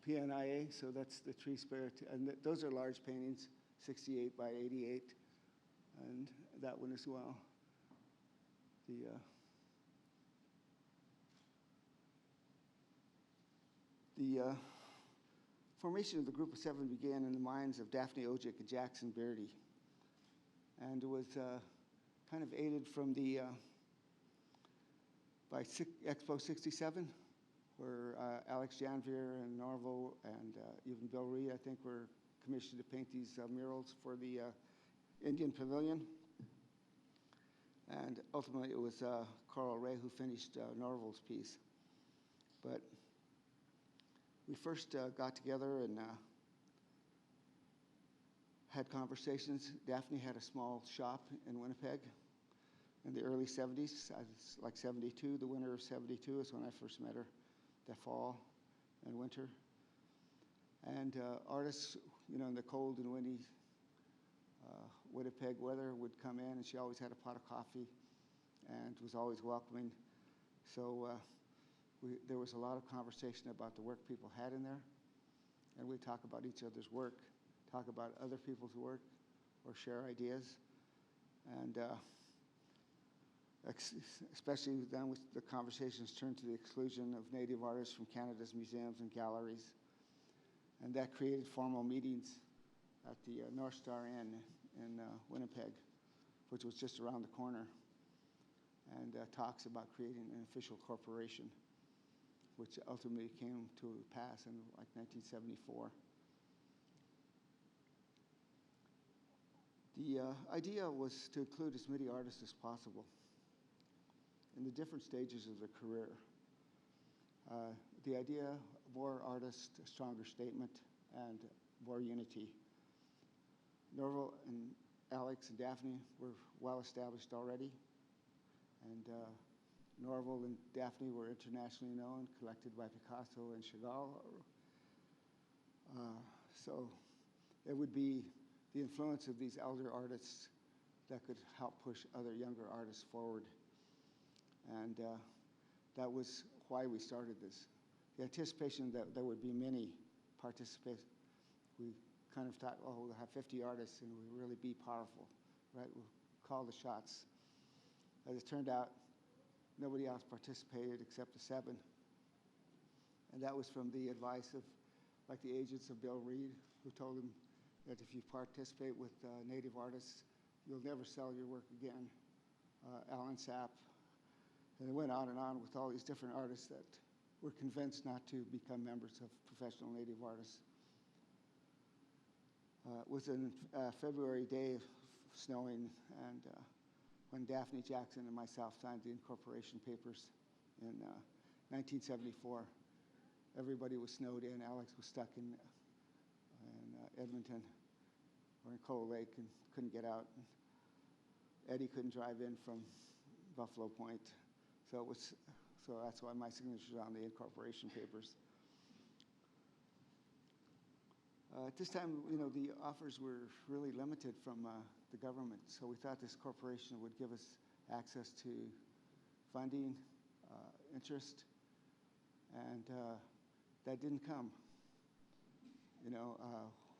PNIA, so that's the tree spirit. And those are large paintings, 68 by 88, and that one as well. The formation of the group of 7 began in the minds of Daphne Ojic and Jackson Beardy, and it was kind of aided from by Expo 67, where Alex Janvier and Norval and even Bill Reed, I think, were commissioned to paint these murals for the Indian Pavilion. And ultimately it was Coral Ray who finished Norval's piece. But we first got together and had conversations. Daphne had a small shop in Winnipeg in the early 70s, like 72. The winter of 72 is when I first met her, the fall and winter. And artists, you know, in the cold and windy Winnipeg weather would come in, and she always had a pot of coffee and was always welcoming. So there was a lot of conversation about the work people had in there, and we'd talk about each other's work, talk about other people's work, or share ideas. And especially then with the conversations turned to the exclusion of Native artists from Canada's museums and galleries. And that created formal meetings at the North Star Inn in Winnipeg, which was just around the corner. and talks about creating an official corporation, which ultimately came to pass in like 1974. The idea was to include as many artists as possible in the different stages of their career. The idea, more artists, a stronger statement, and more unity. Norval and Alex and Daphne were well established already, and Norval and Daphne were internationally known, collected by Picasso and Chagall. So it would be the influence of these elder artists that could help push other younger artists forward. And that was why we started this. The anticipation that there would be many participants, we kind of thought, oh, we'll have 50 artists and we'll really be powerful, right? We'll call the shots. As it turned out, nobody else participated except the 7. And that was from the advice of, like, the agents of Bill Reed, who told him that if you participate with Native artists, you'll never sell your work again. Alan Sapp. And it went on and on with all these different artists that were convinced not to become members of professional Native artists. It was a February day of snowing, and when Daphne Jackson and myself signed the incorporation papers in 1974, everybody was snowed in. Alex was stuck in Edmonton or in Coal Lake and couldn't get out. Eddie couldn't drive in from Buffalo Point. So that's why my signature is on the incorporation papers. At this time, the offers were really limited from the government. So we thought this corporation would give us access to funding, interest, and that didn't come.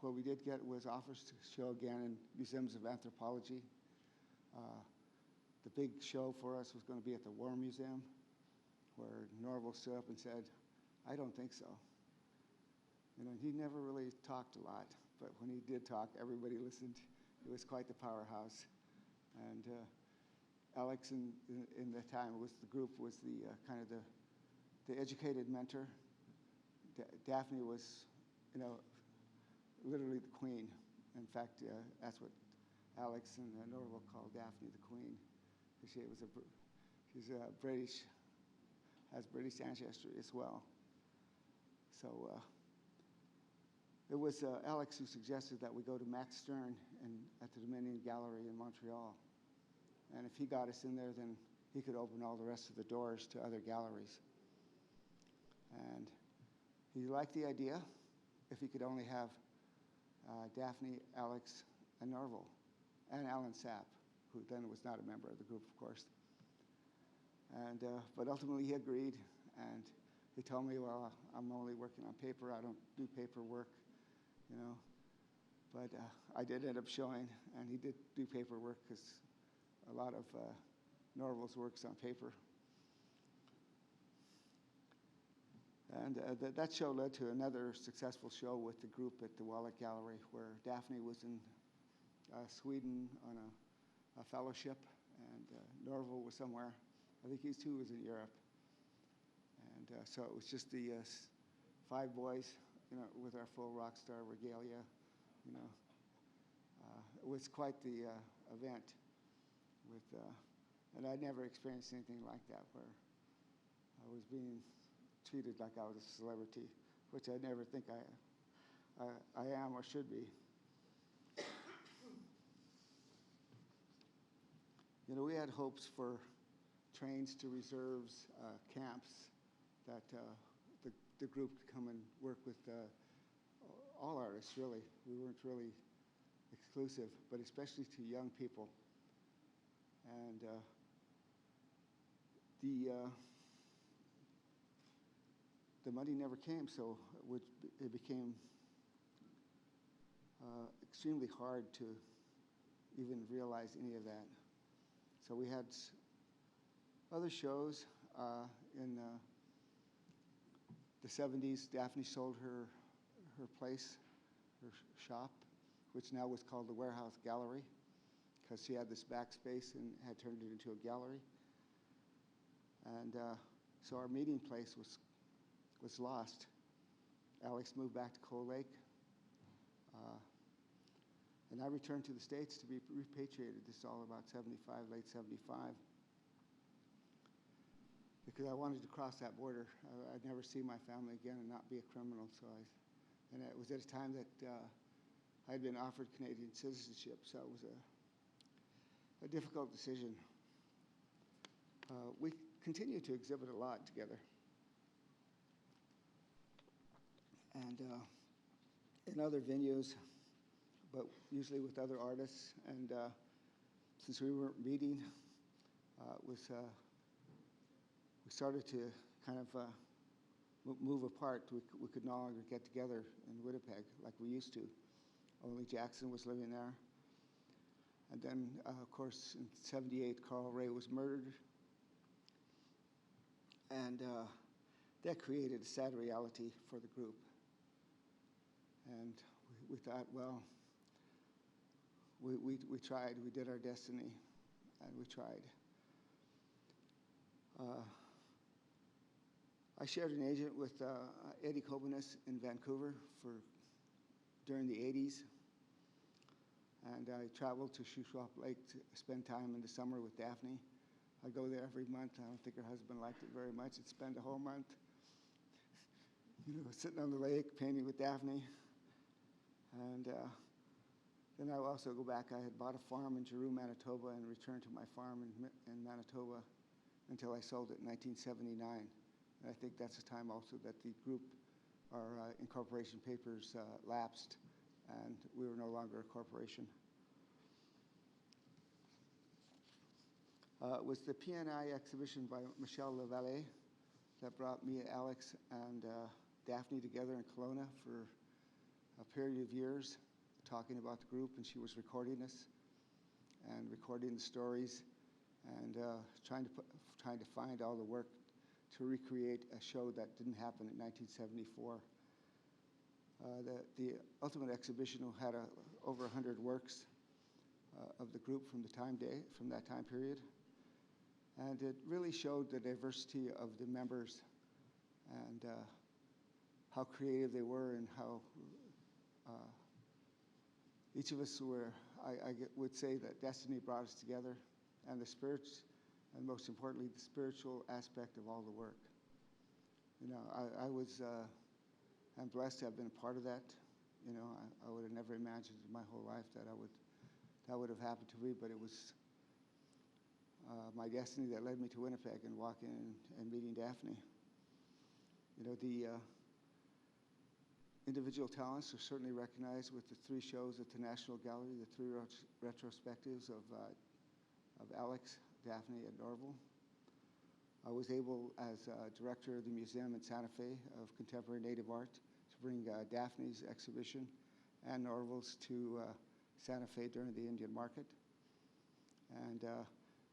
What we did get was offers to show again in museums of anthropology. The big show for us was going to be at the War Museum, where Norval stood up and said, I don't think so. He never really talked a lot, but when he did talk, everybody listened. It was quite the powerhouse. And Alex, in the time, the group was the kind of the educated mentor. Daphne was, literally the queen. In fact, that's what Alex and Norval called Daphne the queen. She's British, has British ancestry as well. So it was Alex who suggested that we go to Max Stern at the Dominion Gallery in Montreal. And if he got us in there, then he could open all the rest of the doors to other galleries. And he liked the idea if he could only have Daphne, Alex, and Norval, and Alan Sapp, who then was not a member of the group, of course. And but ultimately he agreed, and he told me, well, I'm only working on paper. I don't do paperwork, But I did end up showing, and he did do paperwork because a lot of Norval's work's on paper. And that show led to another successful show with the group at the Wallet Gallery, where Daphne was in Sweden on a fellowship, and Norval was somewhere. I think he too was in Europe. And so it was just the 5 boys, with our full rock star regalia. It was quite the event. And I'd never experienced anything like that, where I was being treated like I was a celebrity, which I never think I am or should be. We had hopes for trains to reserves, camps, that the group could come and work with all artists, really. We weren't really exclusive, but especially to young people. And the money never came, so it became extremely hard to even realize any of that. So we had other shows in the 70s. Daphne sold her place, her shop, which now was called the Warehouse Gallery, because she had this back space and had turned it into a gallery. And so our meeting place was lost. Alex moved back to Cold Lake. And I returned to the States to be repatriated. This is all about 75, late 75. Because I wanted to cross that border. I'd never see my family again and not be a criminal. And it was at a time that I'd been offered Canadian citizenship, so it was a difficult decision. We continue to exhibit a lot together. And in other venues, but usually with other artists. And since we weren't meeting, we started to kind of move apart. We could no longer get together in Winnipeg like we used to. Only Jackson was living there. And then, of course, in '78, Carl Ray was murdered. And that created a sad reality for the group. And we thought, well, we tried. We did our destiny, and we tried. I shared an agent with Eddie Kobenis in Vancouver during the '80s. And I traveled to Shuswap Lake to spend time in the summer with Daphne. I go there every month. I don't think her husband liked it very much. I'd spend a whole month, sitting on the lake, painting with Daphne. And then I would also go back. I had bought a farm in Giroux, Manitoba, and returned to my farm in Manitoba until I sold it in 1979. And I think that's the time also that the group, our incorporation papers lapsed, and we were no longer a corporation. It was the PNI exhibition by Michel Lavallée that brought me, Alex, and Daphne together in Kelowna for a period of years, talking about the group, and she was recording us and recording the stories and trying to find all the work to recreate a show that didn't happen in 1974. The ultimate exhibition had over 100 works of the group from that time period. And it really showed the diversity of the members and how creative they were and how each of us were, would say that destiny brought us together, and the spirits, and most importantly, the spiritual aspect of all the work. I'm blessed to have been a part of that. I would have never imagined in my whole life that would have happened to me, but it was my destiny that led me to Winnipeg and walking and meeting Daphne. The individual talents are certainly recognized with the 3 shows at the National Gallery, the 3 retrospectives of Alex, Daphne, and Norval. I was able, as director of the museum in Santa Fe of Contemporary Native Art, to bring Daphne's exhibition and Norval's to Santa Fe during the Indian market. And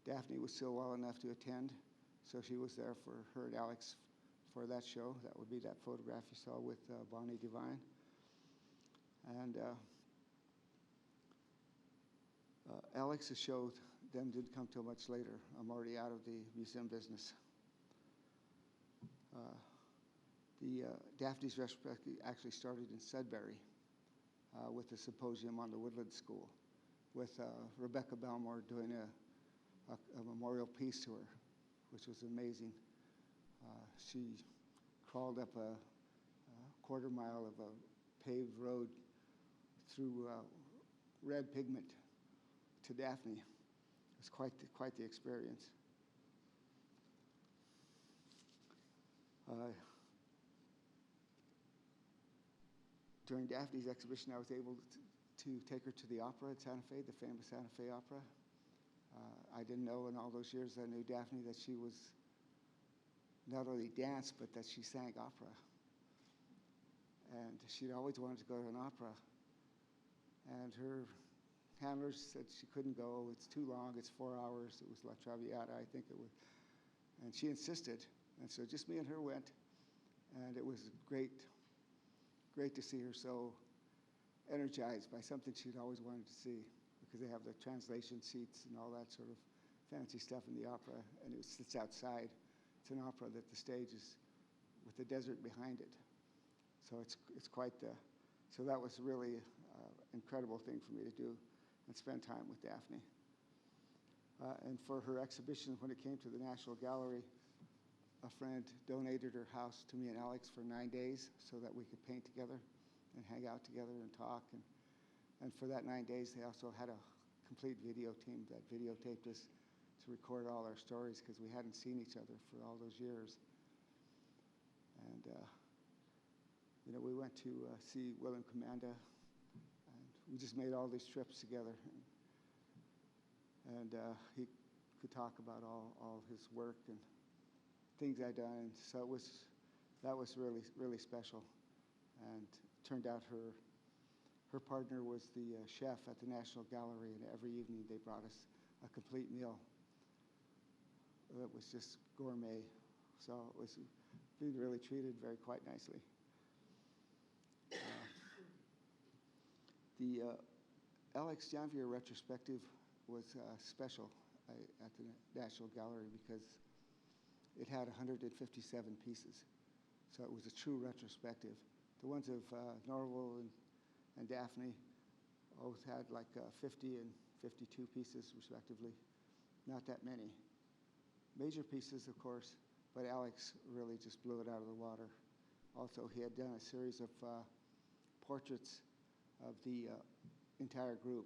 Daphne was still well enough to attend, so she was there for her and Alex for that show. That would be that photograph you saw with Bonnie Devine. And Alex's show then didn't come till much later. I'm already out of the museum business. Daphne's retrospective actually started in Sudbury with a symposium on the Woodland School with Rebecca Belmore doing a memorial piece to her, which was amazing. She crawled up a quarter mile of a paved road through red pigment to Daphne. It was quite the experience. During Daphne's exhibition, I was able to take her to the opera at Santa Fe, the famous Santa Fe Opera. I didn't know in all those years I knew Daphne that she was not only danced, but that she sang opera. And she'd always wanted to go to an opera. And her handlers said she couldn't go. It's too long. It's 4 hours. It was La Traviata, I think it was. And she insisted. And so just me and her went. And it was great to see her so energized by something she'd always wanted to see, because they have the translation seats and all that sort of fancy stuff in the opera, and it sits outside. It's an opera that the stage is with the desert behind it. So it's quite the, so that was really incredible thing for me to do and spend time with Daphne. And for her exhibition, when it came to the National Gallery, a friend donated her house to me and Alex for 9 days so that we could paint together and hang out together and talk. And for that 9 days, they also had a complete video team that videotaped us to record all our stories because we hadn't seen each other for all those years. And, you know, we went to see William Commanda, and we just made all these trips together. And he could talk about all his work and things I'd done. So that was really, really special. And it turned out her partner was the chef at the National Gallery, and every evening they brought us a complete meal. It was just gourmet. So it was being really treated very quite nicely. The Alex Janvier retrospective was special at the National Gallery because it had 157 pieces. So it was a true retrospective. The ones of Norval and Daphne both had like 50 and 52 pieces respectively. Not that many. Major pieces, of course, but Alex really just blew it out of the water. Also, he had done a series of portraits of the entire group.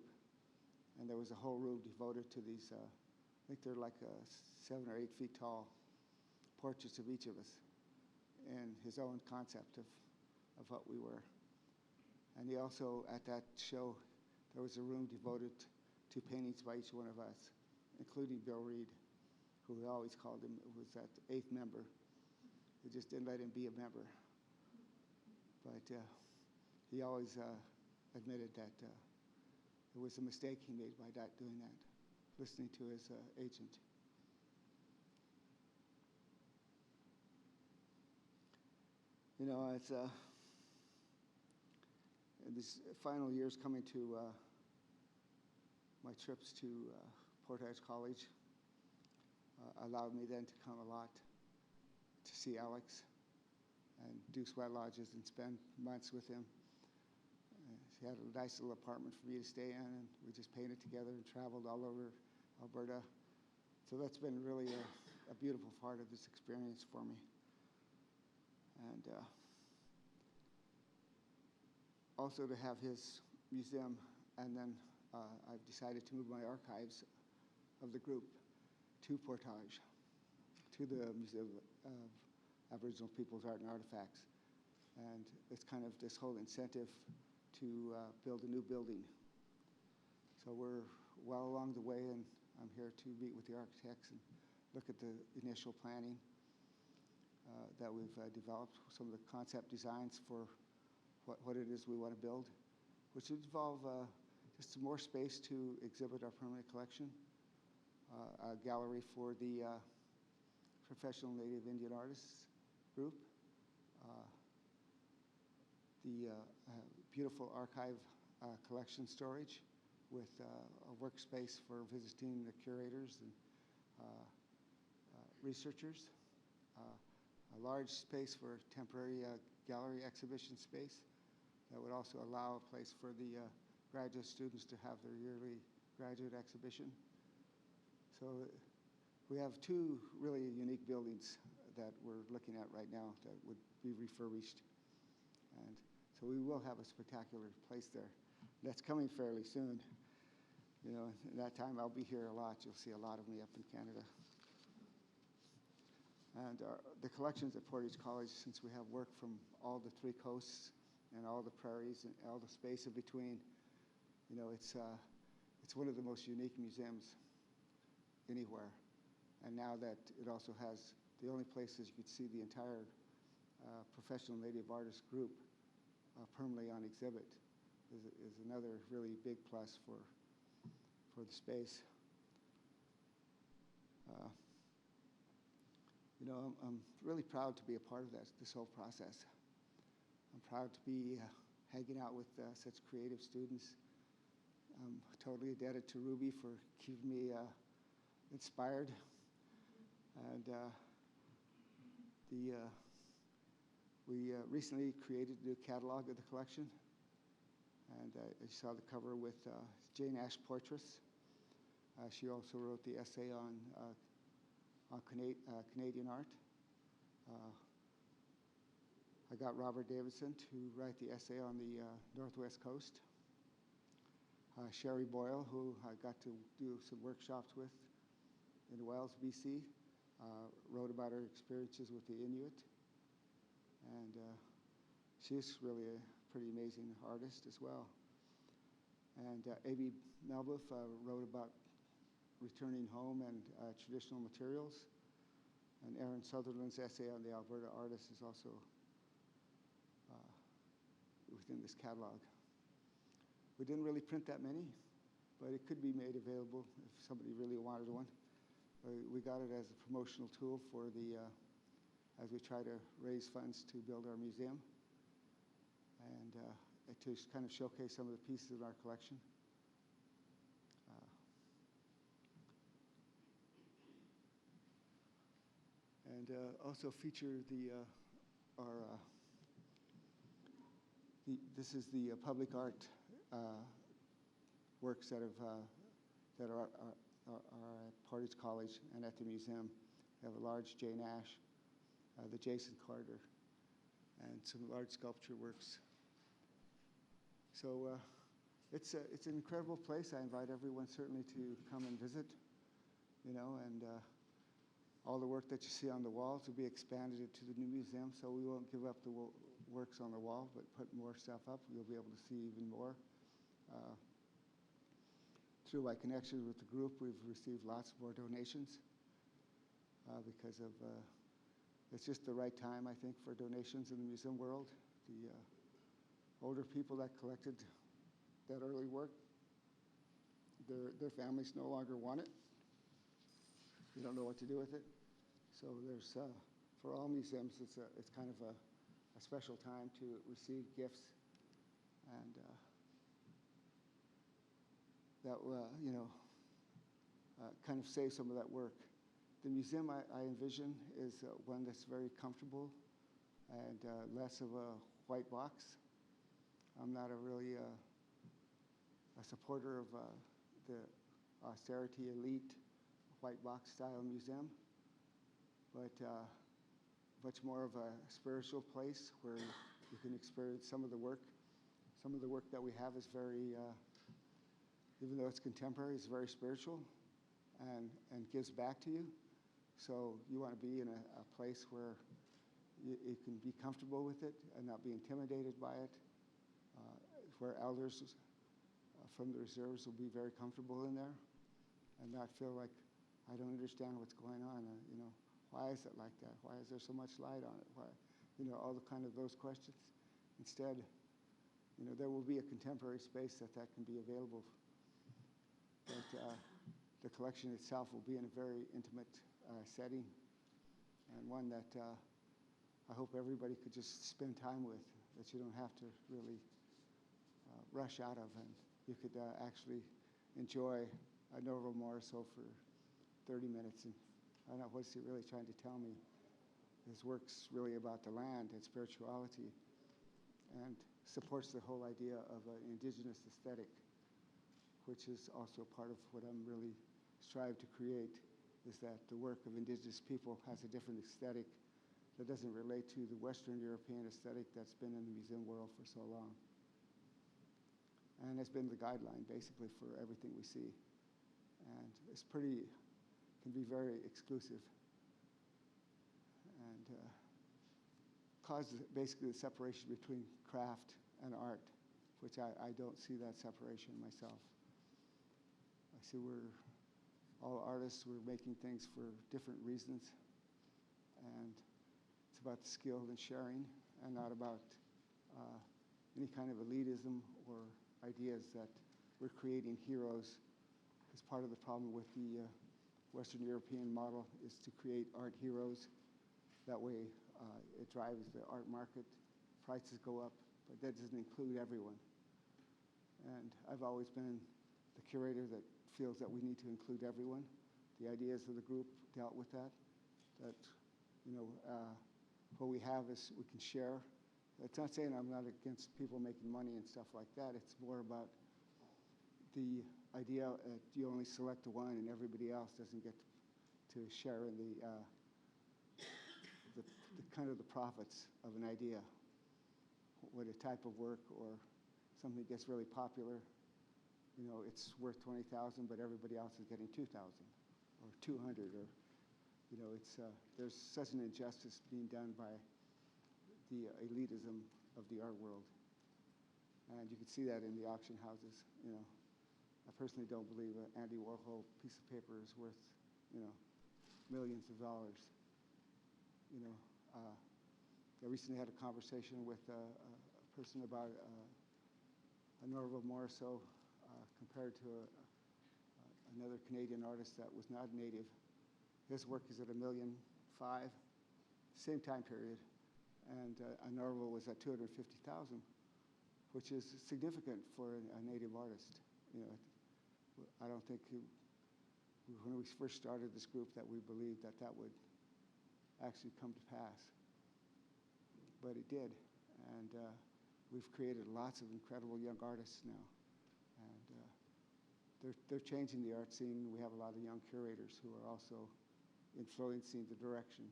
And there was a whole room devoted to these, I think they're like 7 or 8 feet tall portraits of each of us and his own concept of what we were. And he also, at that show, there was a room devoted to paintings by each one of us, including Bill Reed, who we always called him, was that 8th member. We just didn't let him be a member. But he always admitted that it was a mistake he made by not doing that, listening to his agent. You know, it's these final years coming to my trips to Portage College allowed me then to come a lot to see Alex and do sweat lodges and spend months with him. He had a nice little apartment for me to stay in, and we just painted together and traveled all over Alberta. So that's been really a beautiful part of this experience for me. And also to have his museum, and then I've decided to move my archives of the group to Portage, to the Museum of Aboriginal Peoples' Art and Artifacts. And it's kind of this whole incentive to build a new building. So we're well along the way, and I'm here to meet with the architects and look at the initial planning that we've developed, some of the concept designs for what it is we want to build, which would involve just some more space to exhibit our permanent collection, a gallery for the Professional Native Indian Artists group, the beautiful archive collection storage with a workspace for visiting the curators and researchers, a large space for temporary gallery exhibition space that would also allow a place for the graduate students to have their yearly graduate exhibition. So we have 2 really unique buildings that we're looking at right now that would be refurbished. And so we will have a spectacular place there. That's coming fairly soon. You know, in that time I'll be here a lot. You'll see a lot of me up in Canada. And the collections at Portage College, since we have work from all the 3 coasts and all the prairies and all the space in between, you know, it's one of the most unique museums anywhere. And now that it also has the only places you could see the entire professional Native artist group permanently on exhibit is another really big plus for the space. You know, I'm really proud to be a part of this whole process. I'm proud to be hanging out with such creative students. I'm totally indebted to Ruby for keeping me inspired. And We recently created a new catalog of the collection, and I saw the cover with Jane Ash portraits. She also wrote the essay on Canadian art. I got Robert Davidson to write the essay on the Northwest Coast. Sherry Boyle, who I got to do some workshops with in Wells, BC, wrote about her experiences with the Inuit. And she's really a pretty amazing artist as well. And A.B. Melbuff wrote about returning home and traditional materials. And Aaron Sutherland's essay on the Alberta artist is also within this catalog. We didn't really print that many, but it could be made available if somebody really wanted one. We got it as a promotional tool for the, as we try to raise funds to build our museum and to kind of showcase some of the pieces of our collection. And also feature this is the public art works that are at Portage College and at the museum. We have a large Jane Ash, the Jason Carter, and some large sculpture works. So it's an incredible place. I invite everyone certainly to come and visit, you know, and all the work that you see on the walls will be expanded to the new museum, so we won't give up the works on the wall, but put more stuff up. You'll be able to see even more. Through my connections with the group, we've received lots more donations because of, it's just the right time, I think, for donations in the museum world. The older people that collected that early work, their families no longer want it. They don't know what to do with it. So there's, for all museums, it's kind of a special time to receive gifts and that you know, kind of save some of that work. The museum I envision is one that's very comfortable and less of a white box. I'm not really a supporter of the austerity elite white box style museum, but much more of a spiritual place where you can experience some of the work. Some of the work that we have is very, even though it's contemporary, it's very spiritual and gives back to you. So you want to be in a place where you can be comfortable with it and not be intimidated by it, where elders from the reserves will be very comfortable in there and not feel like, I don't understand what's going on. You know, why is it like that? Why is there so much light on it? Why, you know, all the kind of those questions. Instead, you know, there will be a contemporary space that can be available. But the collection itself will be in a very intimate setting and one that I hope everybody could just spend time with, that you don't have to really rush out of, and you could actually enjoy a Norval Morrisseau for 30 minutes. And I don't know, what's he really trying to tell me? His work's really about the land and spirituality and supports the whole idea of an Indigenous aesthetic, which is also part of what I'm really strive to create, is that the work of Indigenous people has a different aesthetic that doesn't relate to the Western European aesthetic that's been in the museum world for so long. And it's been the guideline basically for everything we see. And it's can be very exclusive and causes basically the separation between craft and art, which I don't see that separation myself. I see we're all artists, we're making things for different reasons, and it's about the skill and sharing and not about any kind of elitism or ideas that we're creating heroes. Because part of the problem with the Western European model is to create art heroes. That way it drives the art market, prices go up, but that doesn't include everyone. And I've always been the curator that feels that we need to include everyone. The ideas of the group dealt with that you know, what we have is we can share. It's not saying I'm not against people making money and stuff like that. It's more about the idea that you only select the one and everybody else doesn't get to share in the kind of the profits of an idea. What a type of work or something gets really popular, you know, it's worth 20,000, but everybody else is getting 2,000 or 200, or, you know, it's there's such an injustice being done by the elitism of the art world, and you can see that in the auction houses. You know, I personally don't believe an Andy Warhol piece of paper is worth, you know, millions of dollars. You know, I recently had a conversation with a person about a Norval Morrisseau compared to another Canadian artist that was not native. His work is at $1.5 million, same time period, and a Norval was at $250,000, which is significant for a native artist. You know, I don't think when we first started this group that we believed that that would actually come to pass, but it did, and we've created lots of incredible young artists now, and they're changing the art scene. We have a lot of young curators who are also influencing the direction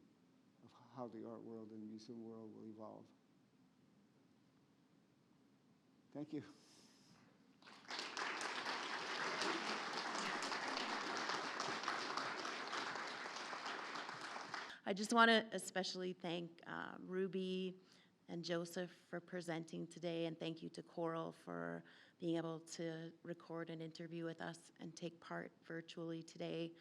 of how the art world and the museum world will evolve. Thank you. I just want to especially thank Ruby and Joseph for presenting today, and thank you to Coral for being able to record an interview with us and take part virtually today.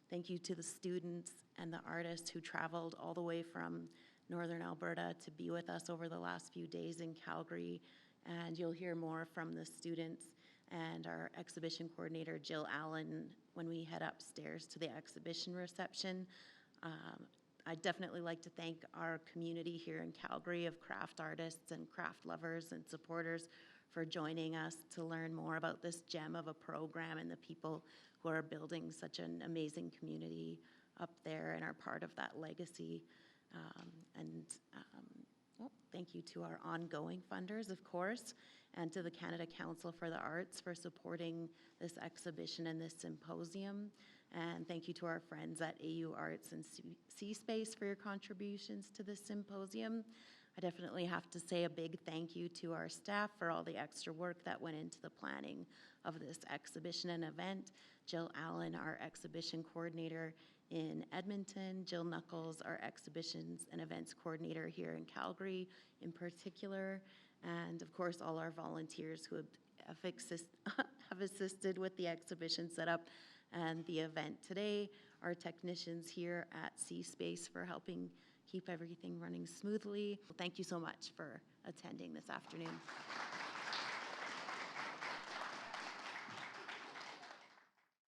Thank you to the students and the artists who traveled all the way from Northern Alberta to be with us over the last few days in Calgary, and you'll hear more from the students and our exhibition coordinator, Jill Allen, when we head upstairs to the exhibition reception. I'd definitely like to thank our community here in Calgary of craft artists and craft lovers and supporters for joining us to learn more about this gem of a program and the people who are building such an amazing community up there and are part of that legacy. Thank you to our ongoing funders, of course, and to the Canada Council for the Arts for supporting this exhibition and this symposium. And thank you to our friends at AU Arts and C-Space for your contributions to this symposium. I definitely have to say a big thank you to our staff for all the extra work that went into the planning of this exhibition and event. Jill Allen, our exhibition coordinator in Edmonton, Jill Knuckles, our exhibitions and events coordinator here in Calgary in particular, and of course all our volunteers who have assisted with the exhibition setup and the event today, our technicians here at C-Space for helping keep everything running smoothly. Thank you so much for attending this afternoon.